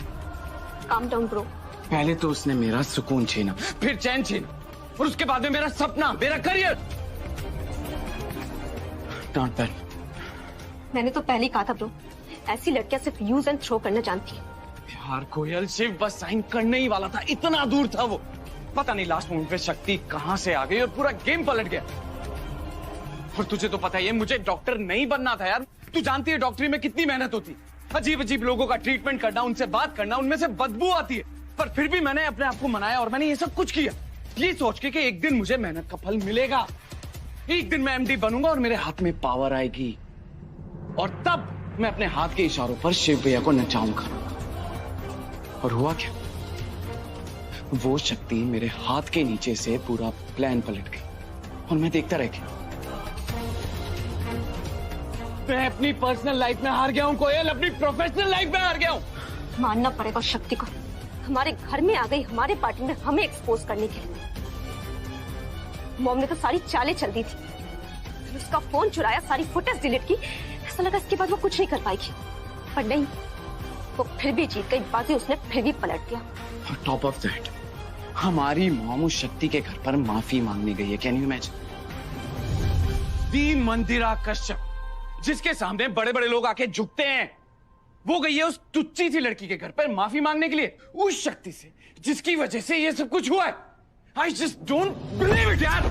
Calm down bro. पहले तो उसने मेरा सुकून छीना, फिर चैन छीना, और उसके बाद में मेरा सपना, मेरा करियर। Don't that. मैंने तो पहले ही कहा था ब्रो, ऐसी लड़कियां सिर्फ यूज एंड थ्रो करना जानती है। यार कोयल, शिव बस साइन करने ही वाला था, इतना दूर था वो। पता नहीं लास्ट मोमेंट पे शक्ति कहां से आ गई और पूरा गेम पलट गया। और तुझे तो पता ही है, मुझे डॉक्टर नहीं बनना था यार। तू जानती है डॉक्टरी में कितनी मेहनत होती है, अजीब अजीब लोगों का ट्रीटमेंट करना, उनसे बात करना, उनमें से बदबू आती है। पर फिर भी मैंने अपने आप को मनाया और मैंने ये सब कुछ किया, ये सोच के कि एक दिन मुझे मेहनत का फल मिलेगा। एक दिन मैं एमडी बनूंगा और मेरे हाथ में पावर आएगी, और तब मैं अपने हाथ के इशारों पर शिव भैया को नचाऊंगा। और हुआ क्या? वो शक्ति मेरे हाथ के नीचे से पूरा प्लान पलट गई और मैं देखता रह गया। मैं अपनी पर्सनल लाइफ में हार गया हूं कोयल, अपनी प्रोफेशनल लाइफ में हार गया हूं। मानना पड़ेगा शक्ति को, हमारे घर में आ गई हमारे पार्टी में हमें एक्सपोज करने के लिए। मॉम ने तो सारी चालें चल दी थी, उसका फोन चुराया, सारी फुटेज डिलीट की। ऐसा लगा इसके बाद वो कुछ नहीं कर पाएगी, पर नहीं, वो फिर भी जीत गई बाजी, उसने फिर भी पलट दिया। टॉप ऑफ दैट, हमारी मॉम उस शक्ति के घर पर माफी मांगने गई है। Can you imagine? The Mandira Kashyap, जिसके सामने बड़े बड़े लोग आके झुकते हैं, वो गई है उस टुच्ची सी लड़की के घर पर माफी मांगने के लिए, उस शक्ति से जिसकी वजह से ये सब कुछ हुआ है। I just don't believe it, यार।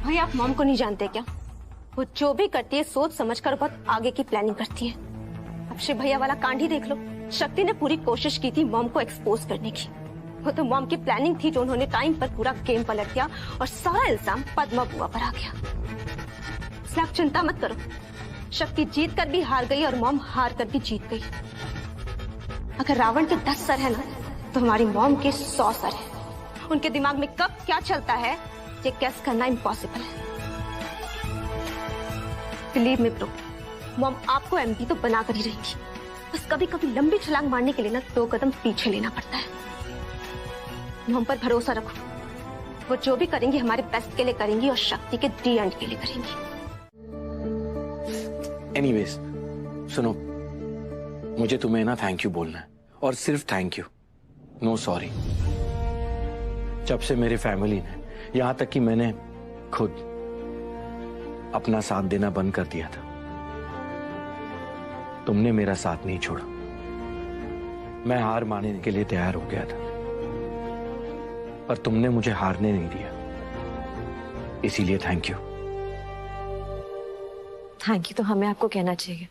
भाई आप मॉम को नहीं जानते क्या? वो जो भी करती है सोच समझकर बहुत आगे की प्लानिंग करती है। अब शिव भैया वाला कांड ही देख लो, शक्ति ने पूरी कोशिश की थी मॉम को एक्सपोज करने की। वो तो मॉम की प्लानिंग थी जो उन्होंने टाइम पर पूरा गेम पलट दिया और सारा इल्जाम पद्मा बुआ पर आ गया। इसलिए आप चिंता मत करो, शक्ति जीत कर भी हार गई और मॉम हार कर भी जीत गई। अगर रावण के 10 सर है ना, तो हमारी मॉम के 100 सर है। उनके दिमाग में कब क्या चलता है ये गेस करना इम्पॉसिबल है। बिलीव मी ब्रो, मॉम आपको एमपी तो बना कर ही रहेगी, बस कभी कभी लंबी छलांग मारने के लिए ना 2 कदम पीछे लेना पड़ता है। मॉम पर भरोसा रखो, वो जो भी करेंगी हमारे बेस्ट के लिए करेंगी और शक्ति के डी एंड के लिए करेंगी। एनीवेज सुनो, मुझे तुम्हें ना थैंक यू बोलना है, और सिर्फ थैंक यू, नो सॉरी। जब से मेरी फैमिली ने, यहां तक कि मैंने खुद अपना साथ देना बंद कर दिया था, तुमने मेरा साथ नहीं छोड़ा। मैं हार मानने के लिए तैयार हो गया था, पर तुमने मुझे हारने नहीं दिया, इसीलिए थैंक यू। थैंक यू तो हमें आपको कहना चाहिए,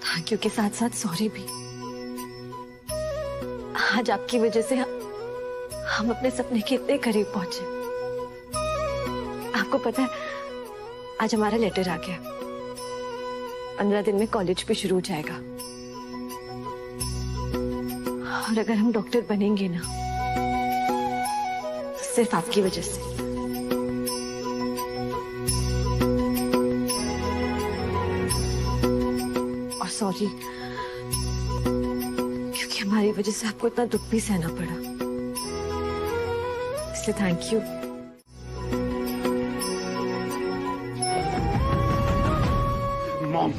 थैंक यू के साथ साथ सॉरी भी। आज आपकी वजह से हम अपने सपने के इतने करीब पहुंचे। आपको पता है, आज हमारा लेटर आ गया। 15 दिन में कॉलेज भी शुरू हो जाएगा। और अगर हम डॉक्टर बनेंगे ना, तो सिर्फ आपकी वजह से। और सॉरी, क्योंकि हमारी वजह से आपको इतना दुख भी सहना पड़ा, इसलिए थैंक यू। मॉम,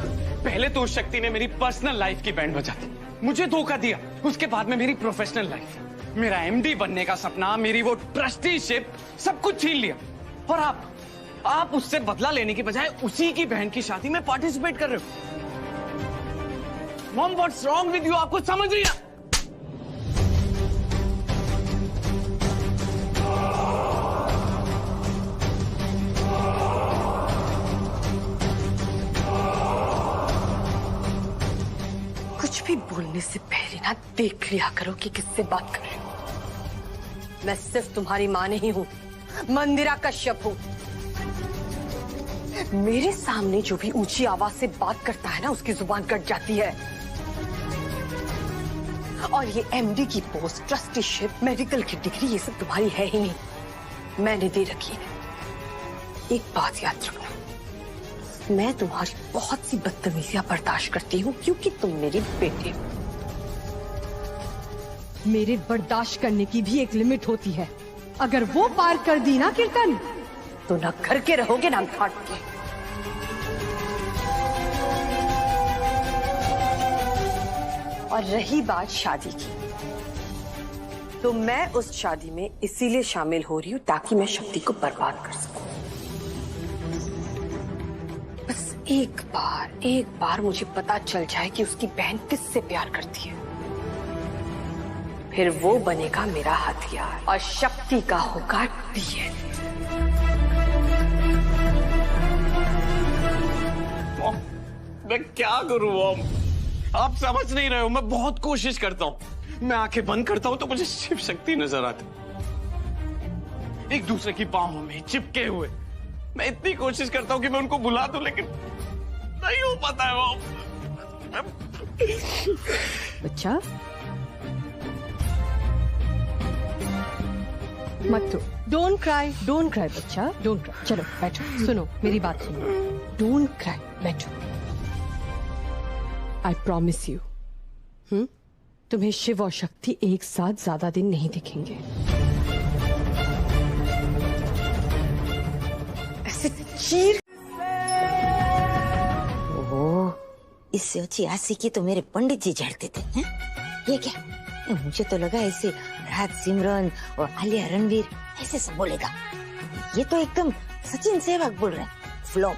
पहले तो उस शक्ति ने मेरी पर्सनल लाइफ की बैंड बजा दी, मुझे धोखा दिया। उसके बाद में मेरी प्रोफेशनल लाइफ, मेरा एमडी बनने का सपना, मेरी वो ट्रस्टीशिप, सब कुछ छीन लिया। और आप उससे बदला लेने की बजाय उसी की बहन की शादी में पार्टिसिपेट कर रहे हो। Mom, what's wrong with you? आपको समझ नहीं आ? कुछ भी बोलने से पहले ना देख लिया करो कि किससे बात कर रहे हो। मैं सिर्फ तुम्हारी मां नहीं हूं, मंदिरा कश्यप हूं। मेरे सामने जो भी ऊंची आवाज से बात करता है ना, उसकी जुबान कट जाती है। और ये एमडी की पोस्ट, ट्रस्टीशिप, मेडिकल की डिग्री, ये सब तुम्हारी है ही नहीं, मैंने दे रखी है। एक बात याद रखना, मैं तुम्हारी बहुत सी बदतमीजियां बर्दाश्त करती हूँ क्योंकि तुम मेरे बेटे हो। मेरे बर्दाश्त करने की भी एक लिमिट होती है। अगर वो पार कर दी ना कीर्तन, तो ना घर के रहोगे ना घाट के। और रही बात शादी की, तो मैं उस शादी में इसीलिए शामिल हो रही हूँ ताकि मैं शक्ति को बर्बाद कर सकूं। बस एक बार मुझे पता चल जाए कि उसकी बहन किससे प्यार करती है, फिर वो बनेगा मेरा हथियार और शक्ति का होगा डीएनए। मैं क्या करूं मॉम? आप समझ नहीं रहे हो। मैं बहुत कोशिश करता हूं, मैं आंखें बंद करता हूं तो मुझे शिव शक्ति नजर आती, एक दूसरे की बाहों में चिपके हुए। मैं इतनी कोशिश करता हूं कि मैं उनको बुला दूं, लेकिन नहीं हो पाता है मॉम। बच्चा मत रो, डोंट क्राई बच्चा, डोंट क्राई। चलो बैठो, सुनो मेरी बात सुनो, डोंट क्राई, बैठो। आई प्रॉमिस यू, तुम्हें शिव और शक्ति एक साथ ज्यादा दिन नहीं दिखेंगे। ऐसे चीर। ओह, इससे अच्छी आशिकी तो मेरे पंडित जी झड़ते थे। हैं? ये क्या? मुझे तो लगा ऐसे राज सिमरन और आलिया रणवीर ऐसे सब बोलेगा। ये तो एकदम सचिन सहवाग बोल रहा है, फ्लॉप।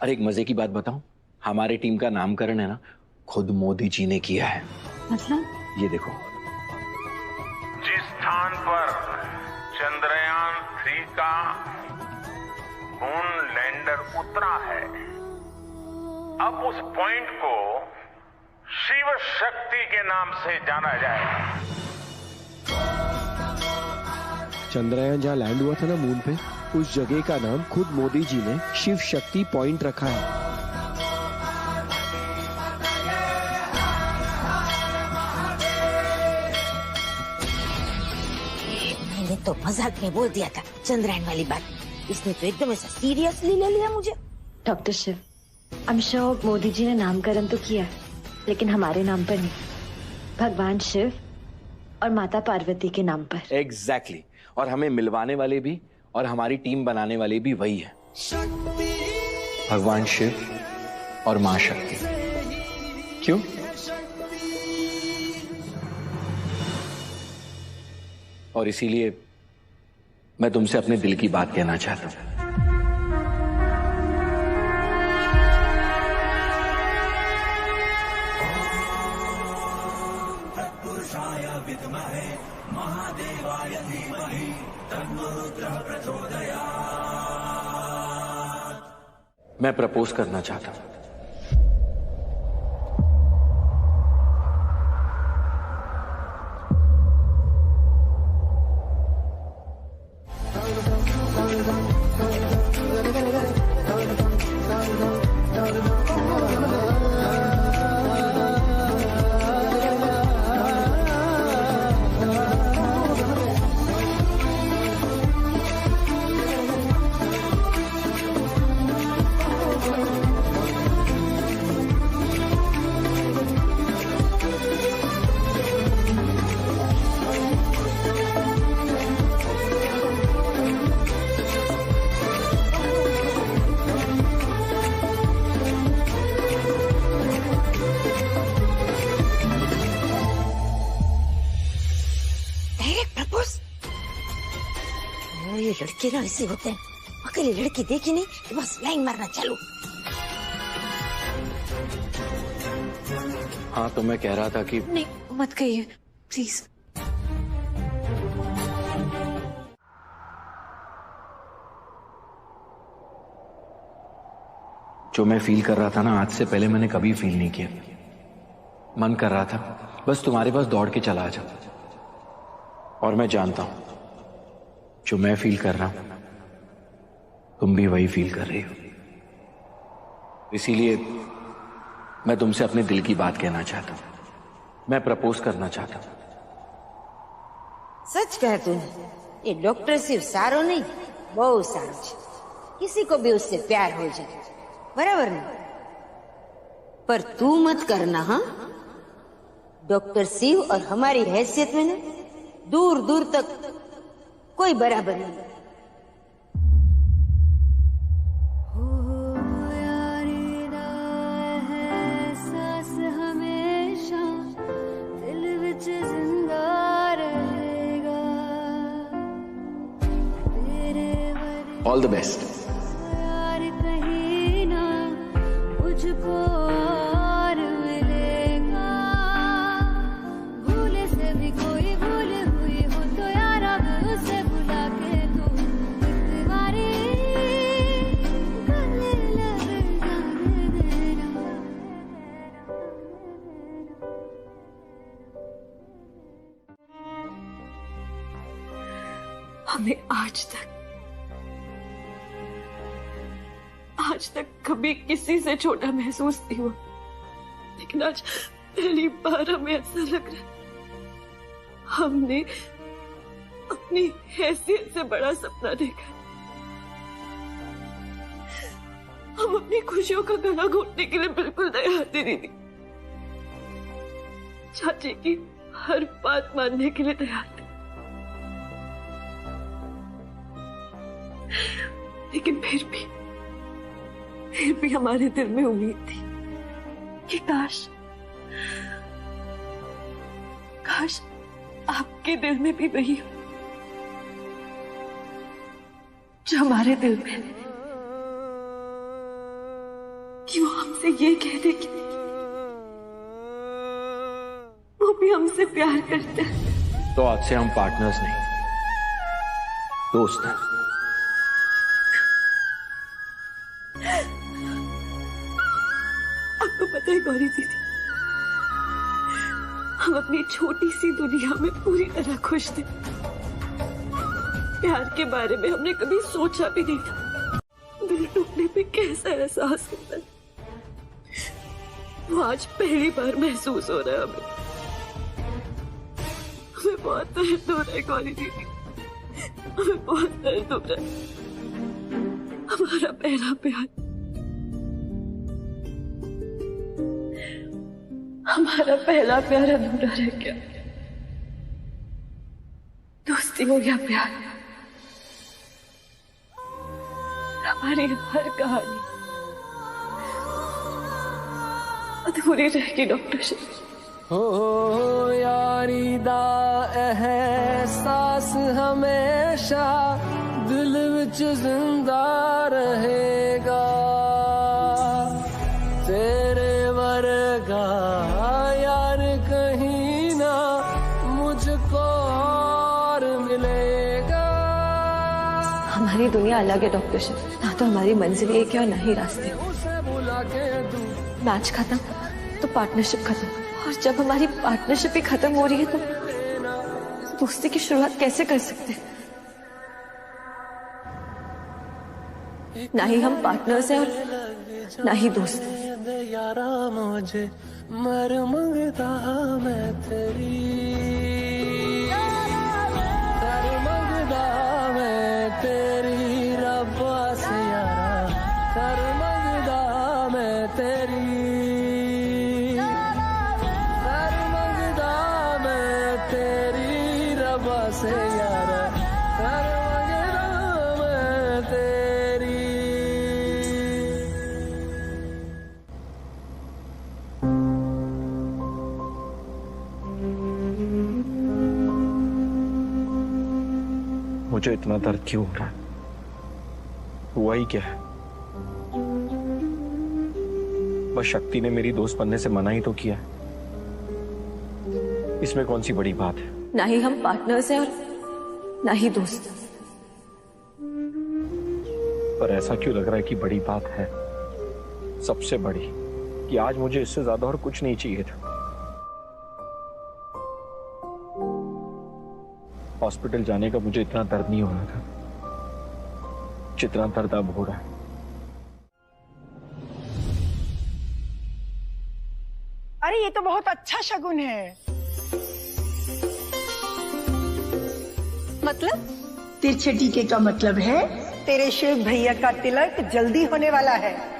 अरे एक मजे की बात बताऊं, हमारे टीम का नामकरण है ना, खुद मोदी जी ने किया है। मतलब? ये देखो, जिस स्थान पर चंद्रयान 3 का मून लैंडर उतरा है, अब उस पॉइंट को शिव शक्ति के नाम से जाना जाएगा। चंद्रयान जहाँ लैंड हुआ था ना मून पे, उस जगह का नाम खुद मोदी जी ने शिव शक्ति पॉइंट रखा है। मैंने तो मजाक में बोल दिया था चंद्रयान वाली बात, इसने तो एकदम ऐसा सीरियसली ले लिया मुझे। Doctor Shiv, I am sure Modi ji ने नामकरण तो किया, लेकिन हमारे नाम पर नहीं, भगवान शिव और माता पार्वती के नाम पर। एग्जैक्टली। और हमें मिलवाने वाले भी और हमारी टीम बनाने वाले भी वही है, भगवान शिव और मां शक्ति। क्यों? और इसीलिए मैं तुमसे अपने दिल की बात कहना चाहता हूं। मैं प्रपोज करना चाहता हूं। लड़के ना ऐसे होते हैं, अकेली लड़की देखी नहीं कि बस लाइन मारना चालू। हाँ तो मैं कह रहा था कि नहीं मत कहिए प्लीज। जो मैं फील कर रहा था ना, आज से पहले मैंने कभी फील नहीं किया। मन कर रहा था बस तुम्हारे पास दौड़ के चला जा। और मैं जानता हूं जो मैं फील कर रहा हूं तुम भी वही फील कर रही हो। इसीलिए मैं तुमसे अपने दिल की बात कहना चाहता हूं। मैं प्रपोज करना चाहता हूं। सच कह तूने, ये डॉक्टर सिर्फ सारो नहीं, बहुत सारो है। किसी को भी उससे प्यार हो जाए, बराबर नहीं? पर तू मत करना। हाँ, डॉक्टर शिव और हमारी हैसियत में ना दूर दूर तक कोई बराबर नहीं। All the best. हमें आज तक कभी किसी से छोटा महसूस नहीं हुआ, लेकिन आज पहली बार हमें ऐसा लग रहा है हमने अपनी हैसियत से बड़ा सपना देखा। हम अपनी खुशियों का गला घोटने के लिए बिल्कुल तैयार नहीं थी, चाची की हर बात मानने के लिए तैयार थे, लेकिन फिर भी हमारे दिल में उम्मीद थी कि काश आपके दिल में भी वही हो जो हमारे दिल में, कि वो हमसे ये कह दे कि वो भी हमसे प्यार करते हैं। तो आज से हम पार्टनर्स नहीं, दोस्त हैं। आपको पता है गौरी दीदी, हम अपनी छोटी सी दुनिया में पूरी तरह खुश थे। प्यार के बारे में हमने कभी सोचा भी नहीं था दिल टूटने पे कैसा एहसास होता है, वो आज पहली बार महसूस हो रहा है हमें। हमें बहुत दर्द हो रहा है गौरी दीदी, हमें बहुत दर्द हो रहा है। हमारा पहला प्यार, हमारा पहला प्यार अधूरा रह गया। दोस्ती हो गया प्यार, हमारी हर कहानी अधूरी रहेगी डॉक्टर शिव। हो यारी दा एहसास हमेशा दिल विच जिंदा रहेगा, तेरे वर्गा यार कहीं ना मुझको और मिलेगा। हमारी दुनिया अलग है डॉक्टर शिव, ना तो हमारी मंजिल एक है और ना ही रास्ते। मैच खत्म तो पार्टनरशिप खत्म, और जब हमारी पार्टनरशिप ही खत्म हो रही है तो दोस्ती की शुरुआत कैसे कर सकते हैं? ना ही हम पार्टनर्स हैं और ना ही दोस्त। यारा मुझे मर मंगता मैं तेरी, मर मंगता मैं तेरी रब्बा से यारा, मर मंगता मैं तेरी, मर मंगता मैं तेरी रब्बा से यारा, मर मंगता मैं तेरी। मुझे इतना दर्द क्यों हो रहा है? हुआ ही क्या है? बस शक्ति ने मेरी दोस्त बनने से मना ही तो किया है। इसमें कौन सी बड़ी बात है? ना ही हम पार्टनर्स हैं और ना ही दोस्त। पर ऐसा क्यों लग रहा है कि बड़ी बात है, सबसे बड़ी, कि आज मुझे इससे ज्यादा और कुछ नहीं चाहिए था। हॉस्पिटल जाने का मुझे इतना दर्द नहीं हो रहा था जितना दर्द अब हो रहा है। अरे ये तो बहुत अच्छा शगुन है। मतलब? तिरछे टीके का मतलब है तेरे शिव भैया का तिलक जल्दी होने वाला है।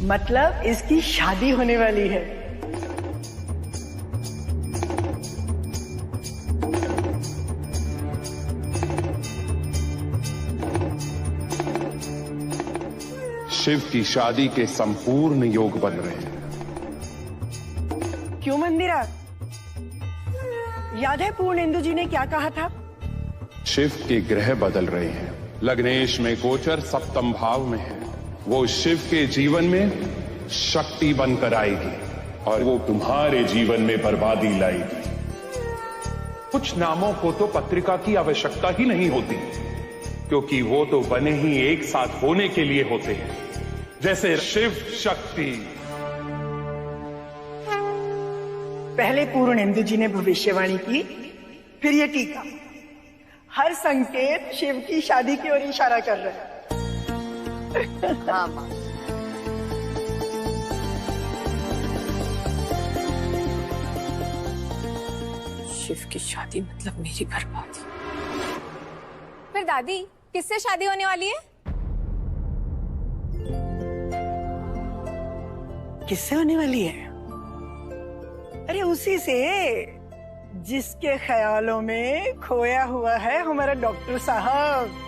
मतलब इसकी शादी होने वाली है। शिव की शादी के संपूर्ण योग बन रहे हैं। क्यों मंदिरा? याद है पूर्णेंदु जी ने क्या कहा था? शिव के ग्रह बदल रहे हैं। लग्नेश में गोचर सप्तम भाव में है। वो शिव के जीवन में शक्ति बनकर आएगी और वो तुम्हारे जीवन में बर्बादी लाएगी। कुछ नामों को तो पत्रिका की आवश्यकता ही नहीं होती, क्योंकि वो तो बने ही एक साथ होने के लिए होते हैं, जैसे शिव शक्ति। पहले पूर्णेंदु जी ने भविष्यवाणी की, फिर ये टीका। हर संकेत शिव की शादी की ओर इशारा कर रहा है। हाँ माँ। शिव की शादी मतलब मेरी बर्बादी। फिर दादी किससे शादी होने वाली है? किससे होने वाली है? अरे उसी से जिसके ख्यालों में खोया हुआ है हमारा डॉक्टर साहब।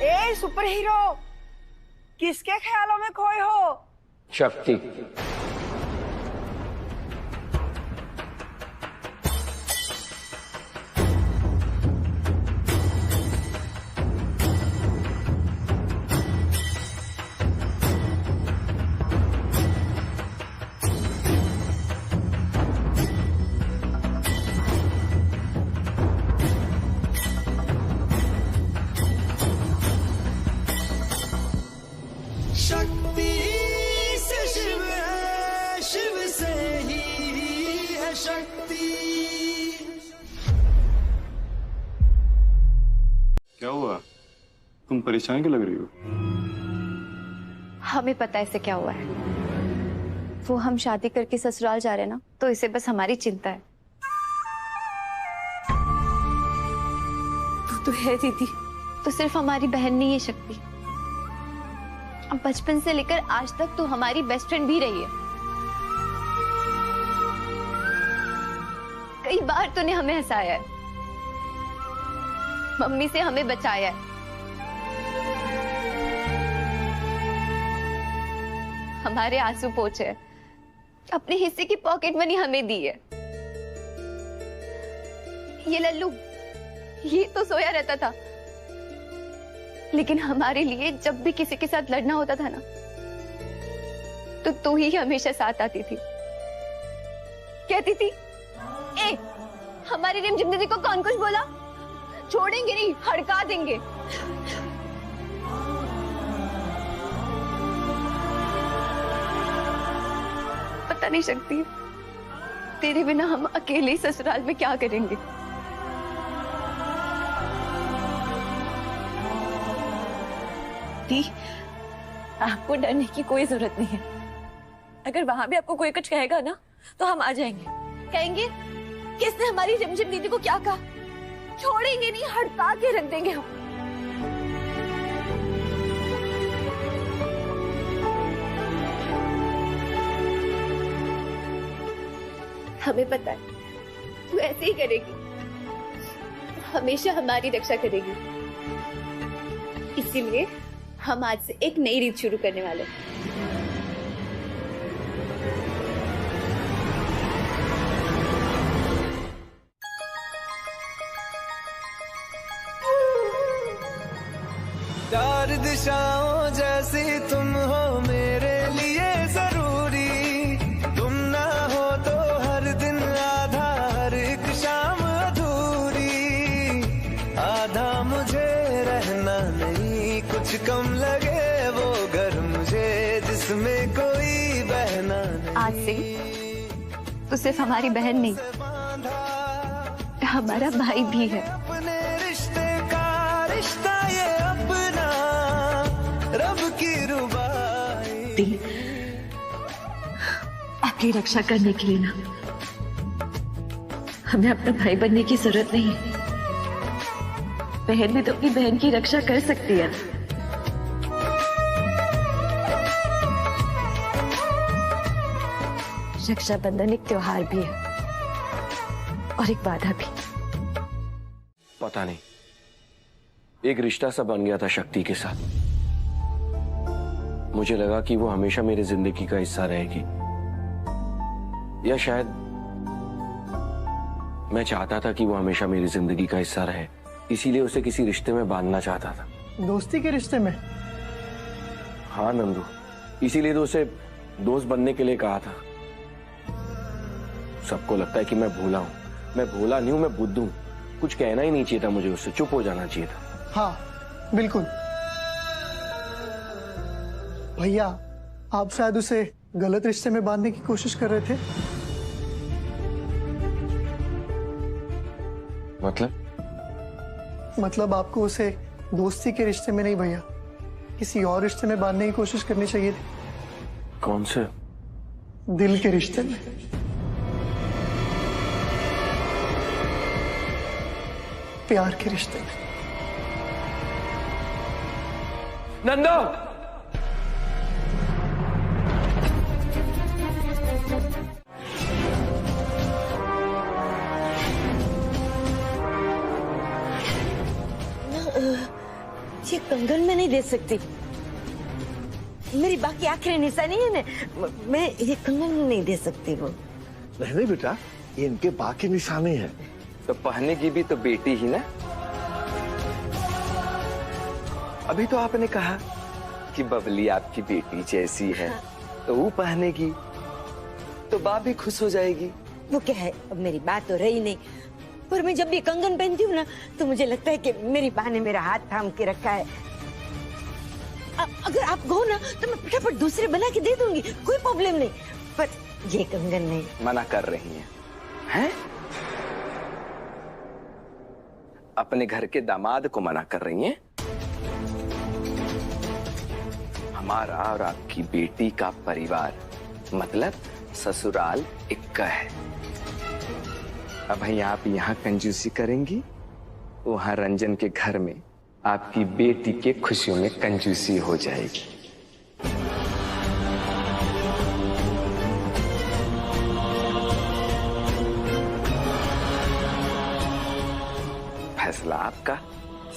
ए सुपर हीरो, किसके ख्यालों में खोए हो? शक्ति। शक्ति से शिव है, शिव से ही है शक्ति। क्या हुआ? तुम परेशान क्यों लग रही हो? हमें पता है इसे क्या हुआ है। वो हम शादी करके ससुराल जा रहे हैं ना, तो इसे बस हमारी चिंता है। तो है दीदी, तो सिर्फ हमारी बहन नहीं है शक्ति, अब बचपन से लेकर आज तक तो हमारी बेस्ट फ्रेंड भी रही है। कई बार तूने हमें हंसाया है, मम्मी से हमें बचाया है, हमारे आंसू पोंछे है, अपने हिस्से की पॉकेट मनी हमें दी है। ये लल्लू ये तो सोया रहता था, लेकिन हमारे लिए जब भी किसी के साथ लड़ना होता था ना, तो तू ही हमेशा साथ आती थी। कहती थी, ए, हमारी रिम जिंदगी को कौन कुछ बोला, छोड़ेंगे नहीं, हड़का देंगे। पता नहीं शक्ति, तेरे बिना हम अकेले ससुराल में क्या करेंगे। आपको डरने की कोई जरूरत नहीं है। अगर वहां भी आपको कोई कुछ कहेगा ना, तो हम आ जाएंगे। कहेंगे किसने हमारी रिमझिम दीदी को क्या कहा, छोड़ेंगे नहीं, हड़का के रख देंगे हम। हमें पता है तू ऐसे ही करेगी। हमेशा हमारी रक्षा करेगी। इसीलिए हम आज से एक नई रीत शुरू करने वाले हैं। चार दिशाओं जैसी तुम हो मेरे लिए जरूरी, तुम ना हो तो हर दिन आधा, हर एक शाम अधूरी। आधा मुझे रहना नहीं, कुछ कम लगे वो घर मुझे जिसमें कोई बहना नहीं। आज से तो सिर्फ हमारी बहन नहीं, हमारा भाई भी है। अपने रिश्ते का रिश्ता ये अपना, रब की रुबाई। आपकी रक्षा करने के लिए ना हमें अपना भाई बनने की जरूरत नहीं है। बहन भी तो अपनी बहन की रक्षा कर सकती है। रक्षाबंधन एक त्योहार भी है और एक वादा भी। पता नहीं, एक रिश्ता सा बन गया था शक्ति के साथ। मुझे लगा कि वो हमेशा मेरी जिंदगी का हिस्सा रहेगी, या शायद मैं चाहता था कि वो हमेशा मेरी जिंदगी का हिस्सा रहे, इसीलिए उसे किसी रिश्ते में बांधना चाहता था। दोस्ती के रिश्ते में? हाँ नंदू, इसीलिए तो उसे दोस्त बनने के लिए कहा था। सबको लगता है कि मैं भोला हूं, मैं भोला नहीं हूं, मैं बुद्धू हूं। कुछ कहना ही नहीं चाहिए था मुझे उससे, चुप हो जाना चाहिए था। हाँ बिल्कुल भैया, आप शायद उसे गलत रिश्ते में बांधने की कोशिश कर रहे थे। मतलब आपको उसे दोस्ती के रिश्ते में नहीं भैया, किसी और रिश्ते में बांधने की कोशिश करनी चाहिए थी। कौन से? दिल के रिश्ते में। प्यार के रिश्ते में। नंदो! ये कंगन में नहीं दे सकती, मेरी बाकी आखिरी निशानी है ना, मैं ये कंगन नहीं दे सकती। वो नहीं बेटा, ये इनके बाकी निशाने हैं। तो पहनेगी भी तो बेटी ही ना। अभी तो आपने कहा कि बबली आपकी बेटी जैसी है, तो वो पहनेगी तो बाप भी खुश हो जाएगी। वो क्या है, अब मेरी बात तो रही नहीं, पर मैं जब भी कंगन पहनती हूँ ना तो मुझे लगता है कि मेरी बहन ने मेरा हाथ थाम के रखा है। अगर आप कहो ना तो मैं फटाफट दूसरे बना के दे दूंगी, कोई प्रॉब्लम नहीं, पर ये कंगन नहीं। मना कर रही हैं? अपने घर के दामाद को मना कर रही हैं? हमारा और आपकी बेटी का परिवार मतलब ससुराल इक्का है। अब भाई आप यहाँ कंजूसी करेंगी, वहां रंजन के घर में आपकी बेटी के खुशियों में कंजूसी हो जाएगी। फैसला आपका।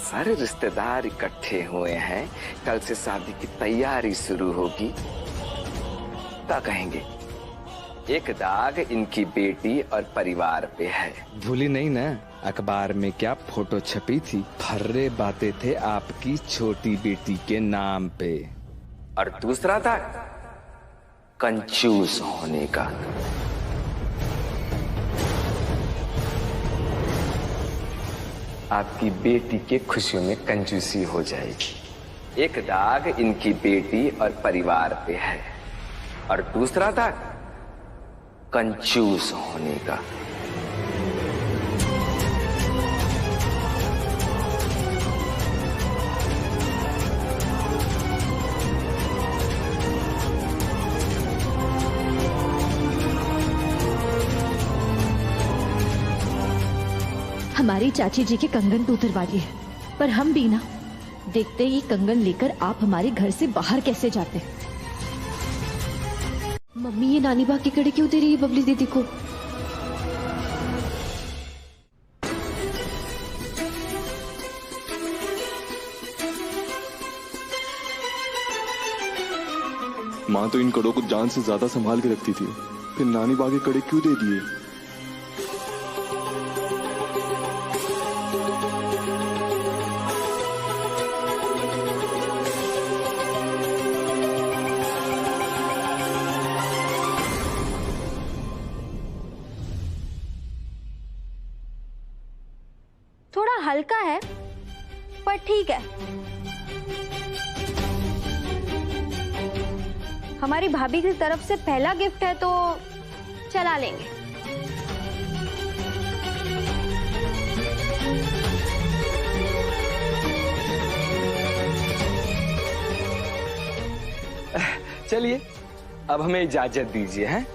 सारे रिश्तेदार इकट्ठे हुए हैं, कल से शादी की तैयारी शुरू होगी। क्या कहेंगे? एक दाग इनकी बेटी और परिवार पे है। भूली नहीं ना, अखबार में क्या फोटो छपी थी, फर्रे बातें थे आपकी छोटी बेटी के नाम पे। और दूसरा दाग कंजूस होने का। आपकी बेटी के खुशियों में कंजूसी हो जाएगी। एक दाग इनकी बेटी और परिवार पे है, और दूसरा दाग कंजूस होने का। हमारी चाची जी के कंगन तो उतरवा लिए है, पर हम भी ना देखते ही कंगन लेकर आप हमारे घर से बाहर कैसे जाते हैं। मम्मी ये नानी बा के कड़े क्यों दे रही है बबली दीदी को? माँ तो इन कड़ों को जान से ज्यादा संभाल के रखती थी, फिर नानी बागे कड़े क्यों दे दिए? थोड़ा हल्का है पर ठीक है। हमारी भाभी की तरफ से पहला गिफ्ट है तो चला लेंगे। चलिए अब हमें इजाजत दीजिए, हैं?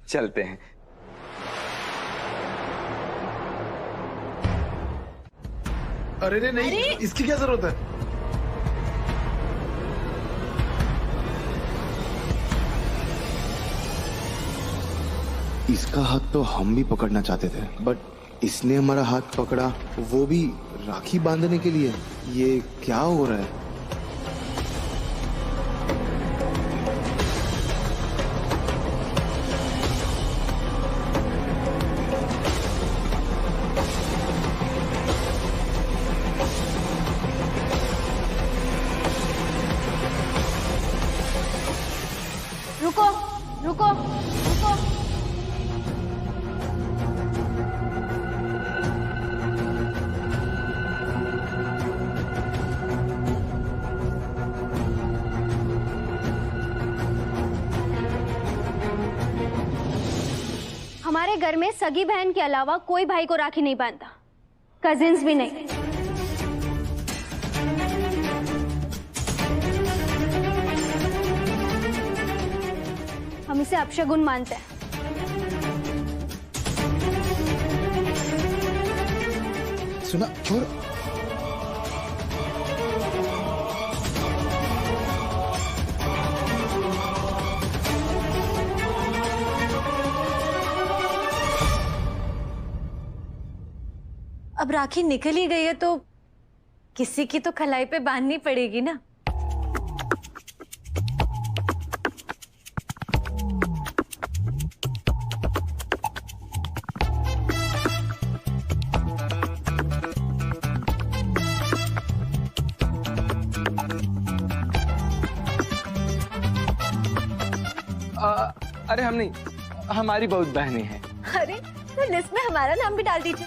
चलते हैं। अरे नहीं, इसकी क्या जरूरत है? इसका हाथ तो हम भी पकड़ना चाहते थे, बट इसने हमारा हाथ पकड़ा, वो भी राखी बांधने के लिए। ये क्या हो रहा है? रुको रुको रुको। हमारे घर में सगी बहन के अलावा कोई भाई को राखी नहीं बांधता, कजिन्स भी नहीं। हम इसे अपशगुन मानते हैं। सुना, छोड़। अब राखी निकल ही गई है तो किसी की तो कलाई पे बांधनी पड़ेगी ना। अरे हम नहीं, हमारी बहुत बहनें हैं। अरे तो लिस्ट में हमारा नाम भी डाल दीजिए।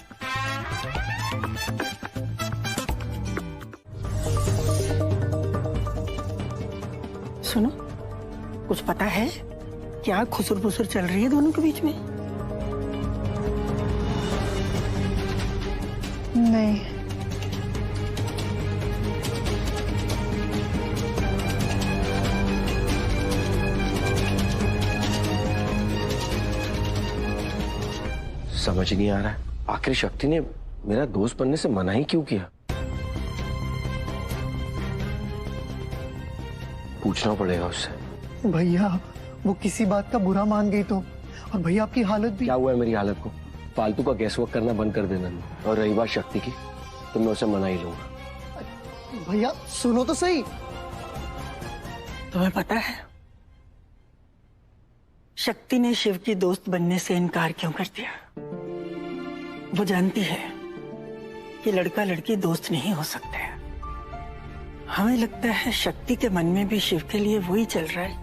सुनो, कुछ पता है क्या खुसुर फुसुर चल रही है दोनों के बीच में? नहीं। समझ नहीं आ रहा है, आखिर शक्ति ने मेरा दोस्त बनने से मना ही क्यों किया? पूछना पड़ेगा उससे। भैया वो किसी बात का बुरा मान गई तो, और भैया आपकी हालत भी। क्या हुआ है मेरी हालत को? फालतू का गैस वर्क करना बंद कर देना। और रही बात शक्ति की, तो मैं उसे मना ही लूंगा। भैया सुनो तो सही। तुम्हें पता है शक्ति ने शिव की दोस्त बनने से इनकार क्यों कर दिया? वो जानती है कि लड़का लड़की दोस्त नहीं हो सकते। हमें लगता है शक्ति के मन में भी शिव के लिए वही चल रहा है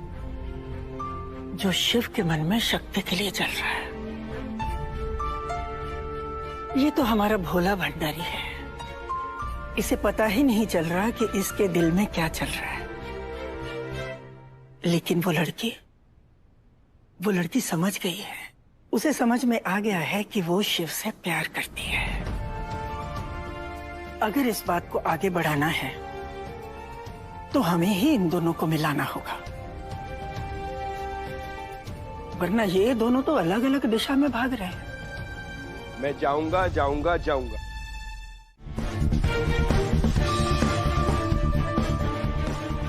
जो शिव के मन में शक्ति के लिए चल रहा है। ये तो हमारा भोला भंडारी है, इसे पता ही नहीं चल रहा कि इसके दिल में क्या चल रहा है। लेकिन वो लड़की समझ गई है। उसे समझ में आ गया है कि वो शिव से प्यार करती है। अगर इस बात को आगे बढ़ाना है तो हमें ही इन दोनों को मिलाना होगा, वरना ये दोनों तो अलग अलग दिशा में भाग रहे हैं। मैं जाऊंगा जाऊंगा जाऊंगा।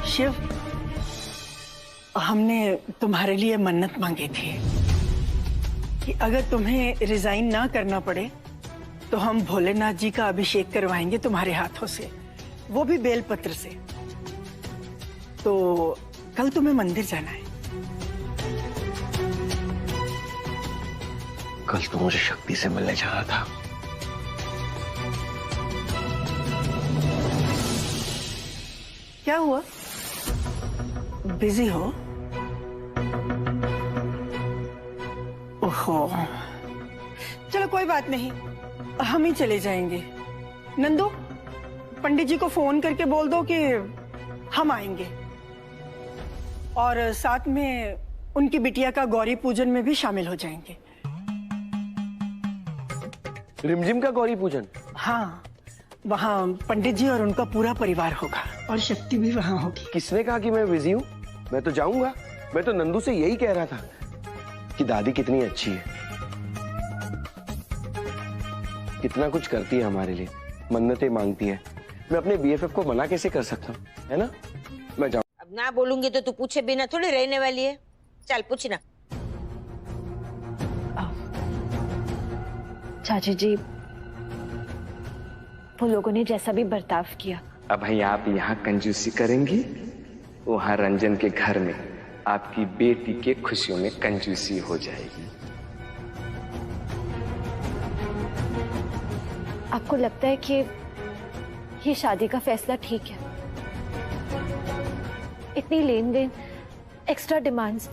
शिव, हमने तुम्हारे लिए मन्नत मांगी थी कि अगर तुम्हें रिजाइन ना करना पड़े तो हम भोलेनाथ जी का अभिषेक करवाएंगे तुम्हारे हाथों से, वो भी बेलपत्र से। तो कल तुम्हें मंदिर जाना है। कल तो मुझे शक्ति से मिलने जाना था। क्या हुआ? बिजी हो? ओहो, चलो कोई बात नहीं, हम ही चले जाएंगे। नंदू, पंडित जी को फोन करके बोल दो कि हम आएंगे, और साथ में उनकी बिटिया का गौरी पूजन में भी शामिल हो जाएंगे। रिमझिम का गौरी पूजन? हाँ, वहाँ पंडित जी और उनका पूरा परिवार होगा, और शक्ति भी वहाँ होगी। किसने कहा कि मैं बिजी हूँ? मैं तो जाऊंगा। मैं तो नंदू से यही कह रहा था कि दादी कितनी अच्छी है, कितना कुछ करती है हमारे लिए, मन्नतें मांगती है। मैं अपने बीएफएफ को मना कैसे कर सकता हूँ, है ना? मैं जाऊँ। अब ना बोलूंगी तो तू पूछे बिना थोड़ी रहने वाली है। चल पूछना। चाची जी, वो लोगों ने जैसा भी बर्ताव किया, अब भाई आप यहाँ कंजूसी करेंगी, वहाँ रंजन के घर में आपकी बेटी के खुशियों में कंजूसी हो जाएगी। आपको लगता है कि ये शादी का फैसला ठीक है? इतनी लेन देन, एक्स्ट्रा डिमांड्स,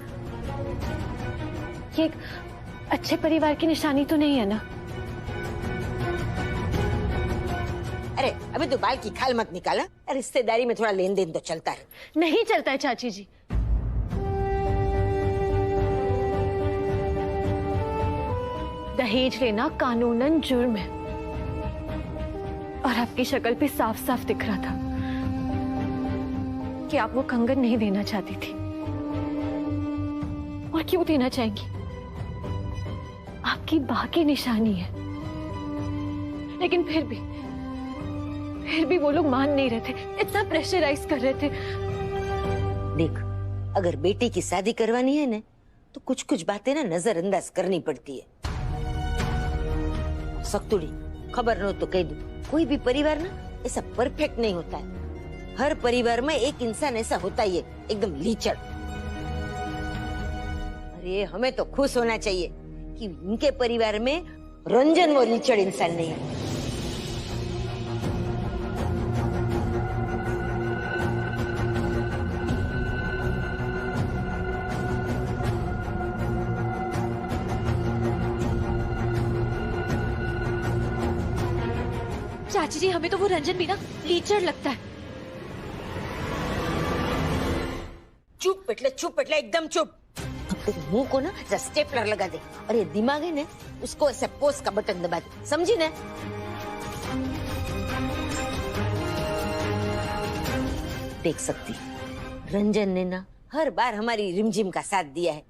ये एक अच्छे परिवार की निशानी तो नहीं है ना? अरे अभी तो बाल की खाल मत निकाला। रिश्तेदारी में थोड़ा लेन देन तो चलता है। नहीं चलता है चाची जी। दहेज लेना कानूनन जुर्म है, और आपकी शक्ल पे साफ साफ दिख रहा था कि आप वो कंगन नहीं देना चाहती थी। और क्यों देना चाहेंगी? आपकी बाह की निशानी है। लेकिन फिर भी वो लोग मान नहीं रहे थे, इतना प्रेशराइज कर रहे थे। देख, अगर बेटी की शादी करवानी है ना, तो कुछ कुछ बातें ना नजरअंदाज करनी पड़ती है। सख्तुड़ी, खबर न हो तो कह दो, कोई भी परिवार ना ऐसा परफेक्ट नहीं होता है। हर परिवार में एक इंसान ऐसा होता ही है, एकदम लीचड़। अरे हमें तो खुश होना चाहिए कि उनके परिवार में रंजन वो लीचड़ इंसान नहीं है। चाची जी, हमें तो वो रंजन भी ना लीचड़ लगता है। चुप पेटले एकदम चुप। मुंह को ना स्टेपलर लगा दे, और ये दिमाग है ना, उसको ऐसे पोस्ट का बटन दबा दे, समझी ना? देख सकती, रंजन ने ना हर बार हमारी रिमझिम का साथ दिया है।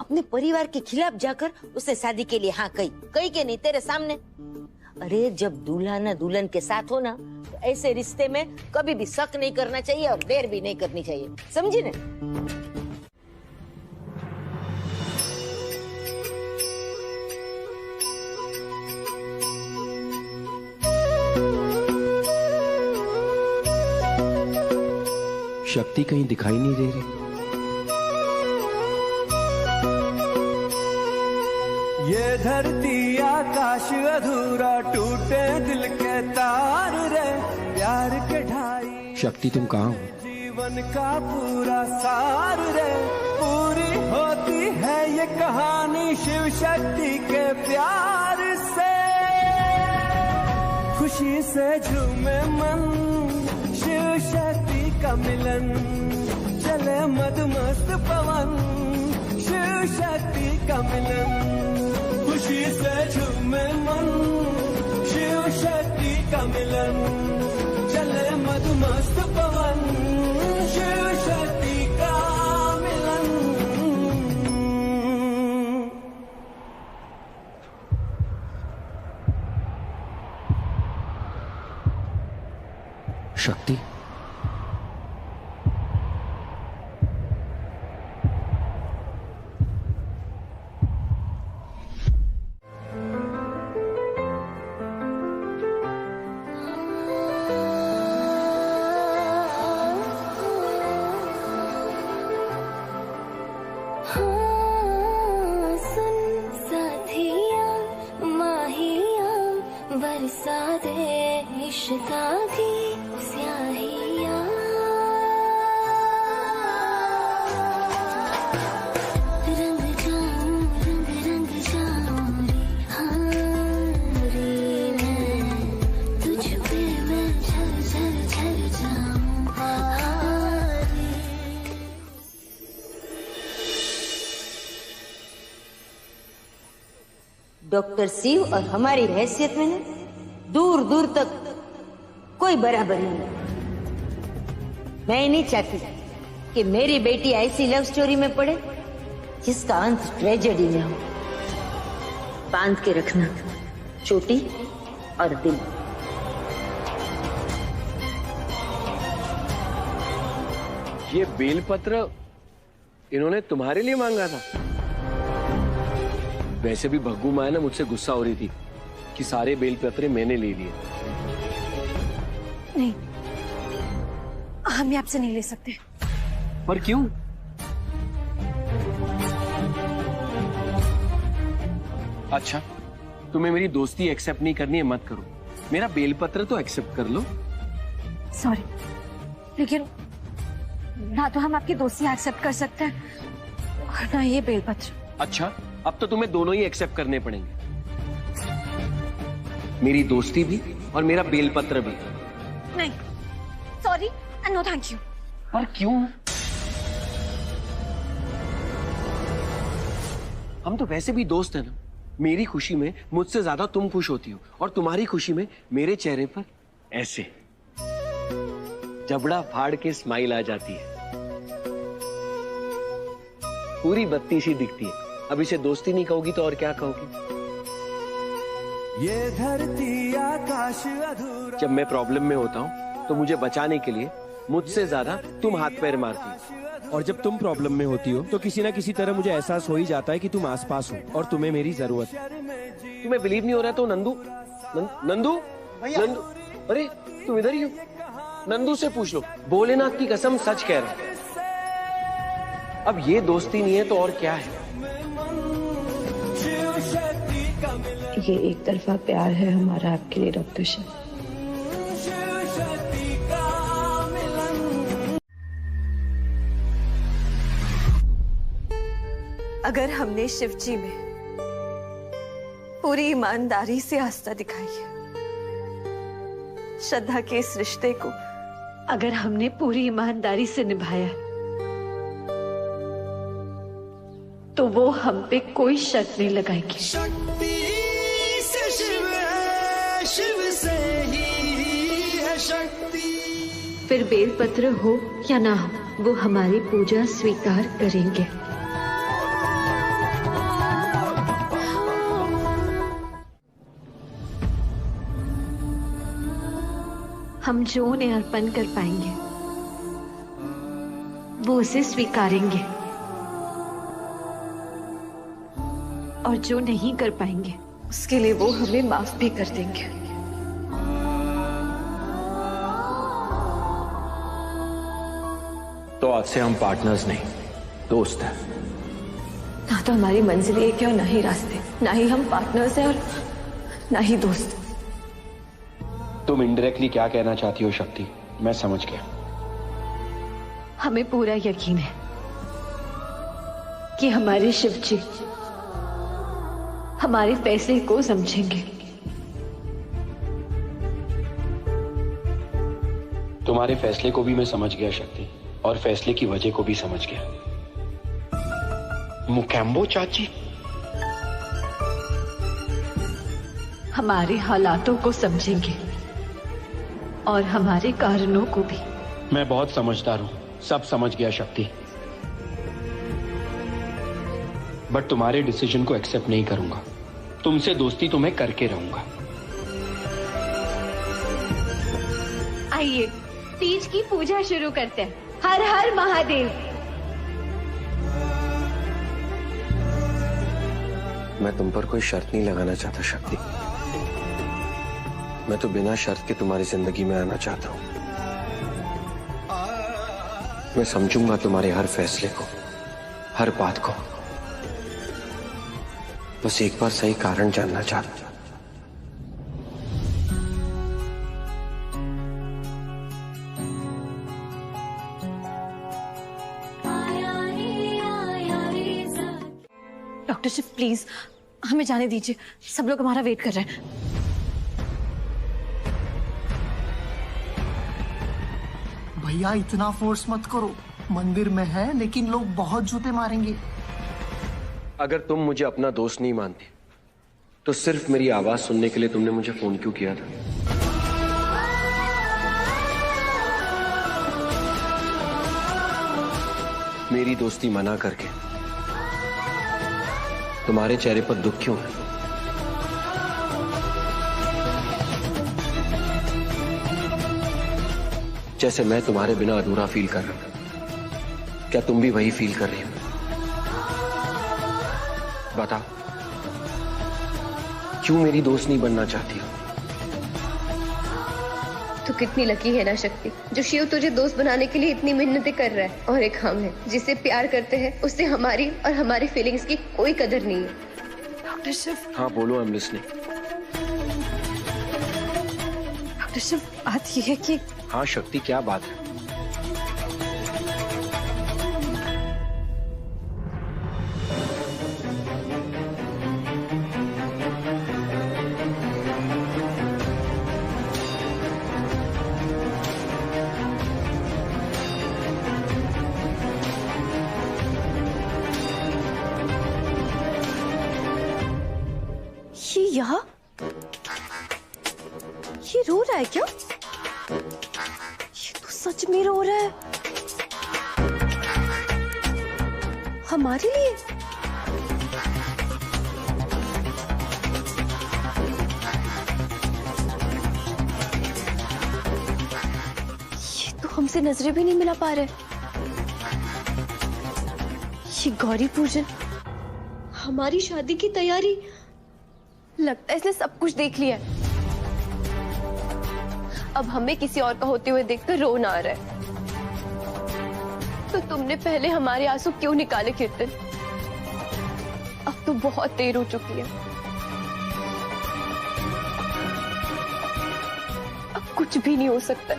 अपने परिवार के खिलाफ जाकर उसने शादी के लिए हाँ कही के नहीं तेरे सामने। अरे जब दूल्हा ना दुल्हन के साथ हो ना, तो ऐसे रिश्ते में कभी भी शक नहीं करना चाहिए और देर भी नहीं करनी चाहिए, समझी ना? शक्ति कहीं दिखाई नहीं दे रही। ये धरती आकाश अधूरा, टूटे दिल के तार रे, प्यार के ढाई शक्ति, तुम कहाँ हो? जीवन का पूरा सार रे, पूरी होती है ये कहानी शिव शक्ति के प्यार से। खुशी से झूमे मन, शिव शक्ति का मिलन, चले मदमस्त पवन, शिव शक्ति का मिलन। खुशी से झूमे मन, शिव शक्ति का मिलन, चले मदमस्त पवन, शिव शक्ति का मिलन। शक्ति, इश्का की स्याहियाँ रंग जाऊं रंग रंग जाऊं रे हाँ रे मैं तुझ पे मैं झर झर झर जाऊं हाँ रे। डॉक्टर शिव और हमारी हैसियत में ना दूर दूर तक कोई बराबर नहीं। मैं नहीं चाहती कि मेरी बेटी ऐसी लव स्टोरी में पड़े जिसका अंत ट्रेजेडी में हो। बांध के रखना चोटी और दिल। ये बेलपत्र इन्होंने तुम्हारे लिए मांगा था? वैसे भी भग्गू माँ ना मुझसे गुस्सा हो रही थी कि सारे बेलपत्र मैंने ले लिए। नहीं, हम ये आपसे नहीं ले सकते। पर क्यों? अच्छा, तुम्हें मेरी दोस्ती एक्सेप्ट नहीं करनी है, मत करो। मेरा बेलपत्र तो एक्सेप्ट कर लो। सॉरी, लेकिन ना तो हम आपकी दोस्ती एक्सेप्ट कर सकते हैं और ना ये बेलपत्र। अच्छा, अब तो तुम्हें दोनों ही एक्सेप्ट करने पड़ेंगे, मेरी दोस्ती भी और मेरा बेलपत्र भी। नहीं, sorry and no thank you. पर क्यों? हम तो वैसे भी दोस्त हैं ना। मेरी खुशी में मुझसे ज्यादा तुम खुश होती हो और तुम्हारी खुशी में मेरे चेहरे पर ऐसे जबड़ा फाड़ के स्माइल आ जाती है, पूरी बत्ती सी दिखती है। अब इसे दोस्ती नहीं कहोगी तो और क्या कहोगी? ये धरती आकाश अधूरा। जब मैं प्रॉब्लम में होता हूँ तो मुझे बचाने के लिए मुझसे ज्यादा तुम हाथ पैर मारती हो, और जब तुम प्रॉब्लम में होती हो तो किसी ना किसी तरह मुझे एहसास हो ही जाता है कि तुम आसपास हो और तुम्हें मेरी जरूरत है। तुम्हें बिलीव नहीं हो रहा तो नंदू नंदू नंदू, अरे तुम इधर ही हो। नंदू से पूछ लो, भोलेनाथ की कसम सच कह रहा है। अब ये दोस्ती नहीं है तो और क्या है? ये एक तरफा प्यार है हमारा आपके लिए डॉक्टर शिव। अगर हमने शिव जी में पूरी ईमानदारी से आस्था दिखाई है, श्रद्धा के इस रिश्ते को अगर हमने पूरी ईमानदारी से निभाया तो वो हम पे कोई शर्त नहीं लगाएगी। शक्ति से शिव है, शिव से ही है शक्ति। फिर बेलपत्र हो या ना हो, वो हमारी पूजा स्वीकार करेंगे। हम जो उन्हें अर्पण कर पाएंगे वो उसे स्वीकारेंगे, और जो नहीं कर पाएंगे उसके लिए वो हमें माफ भी कर देंगे। तो आज से हम पार्टनर्स नहीं, दोस्त हैं। ना तो हमारी मंजिल एक है और ना ही रास्ते, ना ही हम पार्टनर्स हैं और ना ही दोस्त। तुम इनडायरेक्टली क्या कहना चाहती हो शक्ति, मैं समझ गया। हमें पूरा यकीन है कि हमारे शिव जी हमारे फैसले को समझेंगे। तुम्हारे फैसले को भी मैं समझ गया शक्ति, और फैसले की वजह को भी समझ गया। मुकेम्बो चाची हमारे हालातों को समझेंगे और हमारे कारणों को भी। मैं बहुत समझदार हूं, सब समझ गया शक्ति, बट तुम्हारे डिसीजन को एक्सेप्ट नहीं करूंगा। तुमसे दोस्ती तो मैं करके रहूंगा। आइए तीज की पूजा शुरू करते हैं। हर हर महादेव। मैं तुम पर कोई शर्त नहीं लगाना चाहता शक्ति, मैं तो बिना शर्त के तुम्हारी जिंदगी में आना चाहता हूं। मैं समझूंगा तुम्हारे हर फैसले को, हर बात को। बस एक बार सही कारण जानना चाहता। शिव प्लीज हमें जाने दीजिए, सब लोग हमारा वेट कर रहे हैं। भैया इतना फोर्स मत करो, मंदिर में है लेकिन लोग बहुत जूते मारेंगे। अगर तुम मुझे अपना दोस्त नहीं मानती तो सिर्फ मेरी आवाज सुनने के लिए तुमने मुझे फोन क्यों किया था? मेरी दोस्ती मना करके तुम्हारे चेहरे पर दुख क्यों है? जैसे मैं तुम्हारे बिना अधूरा फील कर रहा हूं, क्या तुम भी वही फील कर रही हो? बताओ, क्यों मेरी दोस्त नहीं बनना चाहती हो? तू कितनी लकी है ना शक्ति, जो शिव तुझे दोस्त बनाने के लिए इतनी मेहनतें कर रहा है। और एक हम है जिसे प्यार करते हैं, उससे हमारी और हमारी फीलिंग्स की कोई कदर नहीं है। डॉक्टर शिव। हाँ बोलो, I am listening. Doctor Shiv, बात यह है कि हाँ शक्ति, क्या बात है? ये यहाँ, ये रो रहा है क्या? ये तो सच में रो रहा है हमारे लिए। ये तो हमसे नजरें भी नहीं मिला पा रहे। ये गौरी पूजन, हमारी शादी की तैयारी, लगता है इसने सब कुछ देख लिया है। अब हमें किसी और का होते हुए देखकर रोना आ रहा है। तो तुमने पहले हमारे आंसू क्यों निकाले कीर्तन? अब तो बहुत देर हो चुकी है। अब कुछ भी नहीं हो सकता।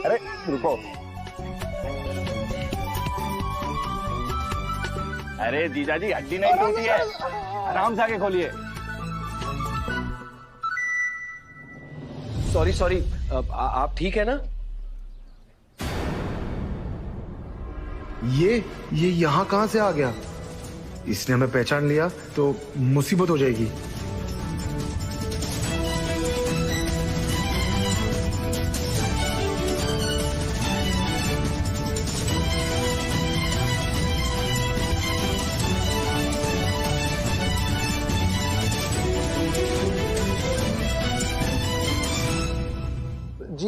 अरे रुको, अरे जीजा जी हड्डी नहीं टूटी है, आराम से आके खोलिए। सॉरी सॉरी, आप ठीक है ना? ये यहाँ कहाँ से आ गया? इसने हमें पहचान लिया तो मुसीबत हो जाएगी।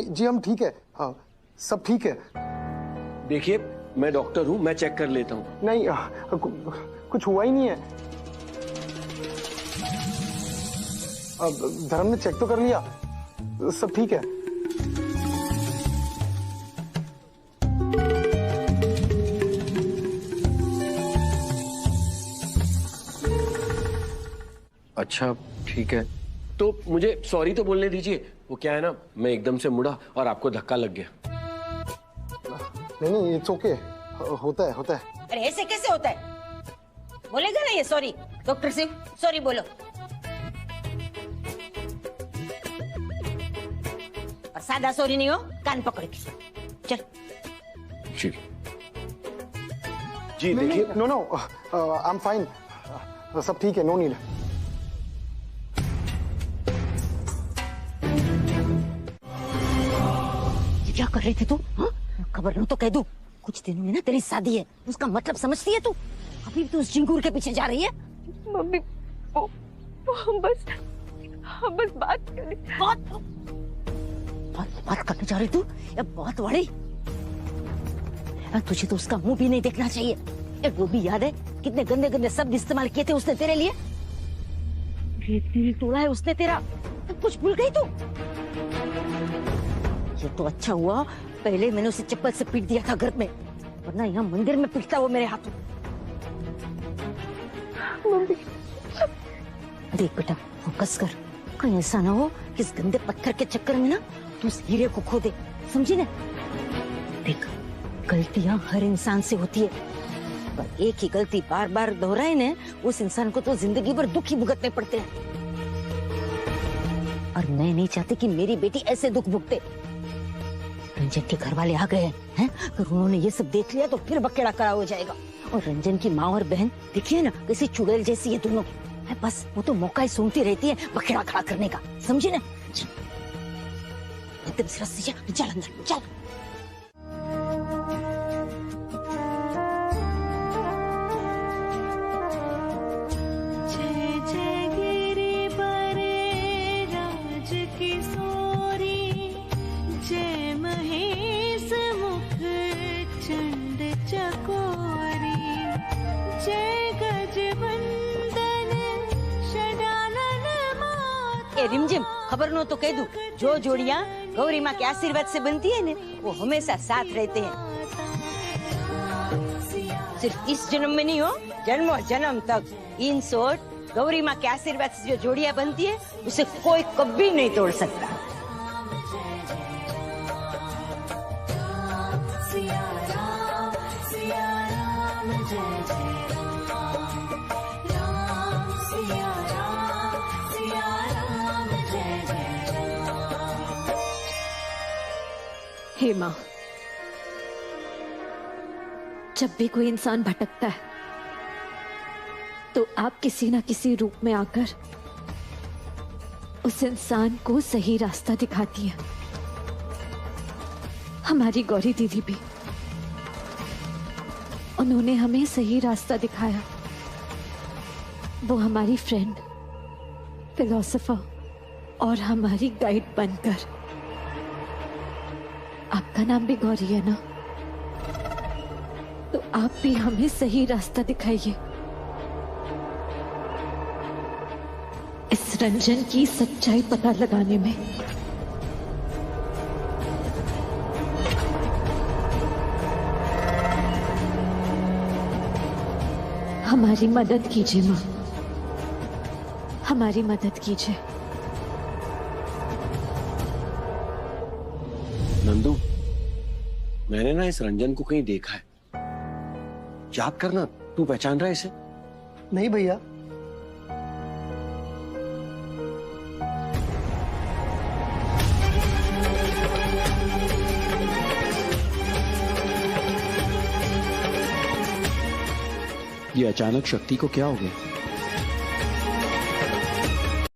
जी हम ठीक है, हाँ सब ठीक है। देखिए मैं डॉक्टर हूँ, मैं चेक कर लेता हूँ। नहीं कुछ हुआ ही नहीं है। अब धर्म ने चेक तो कर लिया, सब ठीक है। अच्छा ठीक है, तो मुझे सॉरी तो बोलने दीजिए। वो क्या है ना, मैं एकदम से मुड़ा और आपको धक्का लग गया। नहीं इट्स ओके, होता है। अरे ऐसे कैसे होता है? बोलेगा ना ये सॉरी? डॉक्टर सिंह सॉरी बोलो। और सादा सॉरी नहीं हो, कान पकड़ के चल। जी देखिए, नो आई एम फाइन, सब ठीक है, नो नीड। क्या कर रही थी तू? खबर लो तो कह दूं, कुछ दिनों में ना तेरी शादी है, उसका मतलब समझती है तू? अभी भी तू उस जिंगूर के पीछे जा रही है? मम्मी वो हम बस बात करें। बात करने जा रही तू? ये बहुत बड़ी, तुझे तो उसका मुंह भी नहीं देखना चाहिए। ये वो भी याद है कितने गंदे गंदे शब्द इस्तेमाल किए थे उसने तेरे लिए? दिल तोड़ा है उसने तेरा, तो कुछ भूल गई तू? ये तो अच्छा हुआ पहले मैंने उसे चप्पल से पीट दिया था घर में, वरना यहाँ मंदिर में पीटता वो मेरे हाथों। मम्मी देख बेटा, फोकस कर, कहीं ऐसा ना हो कि इस गंदे पत्थर के चक्कर में ना तू उस हीरे को खो दे, समझी ना? देख, गलतियां हर इंसान से होती है, पर एक ही गलती बार बार दोहराए ना, उस इंसान को तो जिंदगी भर दुख ही भुगतने पड़ते हैं। और मैं नहीं चाहती कि मेरी बेटी ऐसे दुख भुगते। रंजन के घर वाले आ गए हैं, अगर उन्होंने ये सब देख लिया तो फिर बखेड़ा खड़ा हो जाएगा। और रंजन की माँ और बहन देखिए ना, कैसी चुड़ैल जैसी है दोनों, है बस वो तो मौका ही सूंघती रहती है बखेड़ा खड़ा करने का, समझे ना? एकदम से रस्सी चल अंदर चल। रिमझिम, खबर नो तो कह दूं, जो जोड़ियां गौरी माँ के आशीर्वाद से बनती है ना, वो हमेशा साथ रहते हैं। सिर्फ इस जन्म में नहीं हो, जन्मों जन्म तक। इन शॉर्ट, गौरी माँ के आशीर्वाद से जो जोड़ियां बनती है, उसे कोई कभी नहीं तोड़ सकता। हे माँ, जब भी कोई इंसान भटकता है तो आप किसी ना किसी रूप में आकर उस इंसान को सही रास्ता दिखाती है। हमारी गौरी दीदी भी, उन्होंने हमें सही रास्ता दिखाया। वो हमारी फ्रेंड, फिलोसोफर और हमारी गाइड बनकर। आपका नाम भी गौरी है ना, तो आप भी हमें सही रास्ता दिखाइए। इस रंजन की सच्चाई पता लगाने में। हमारी मदद कीजिए माँ, हमारी मदद कीजिए। नंदू, मैंने ना इस रंजन को कहीं देखा है, याद करना, तू पहचान रहा है इसे? नहीं भैया। ये अचानक शक्ति को क्या हो गया?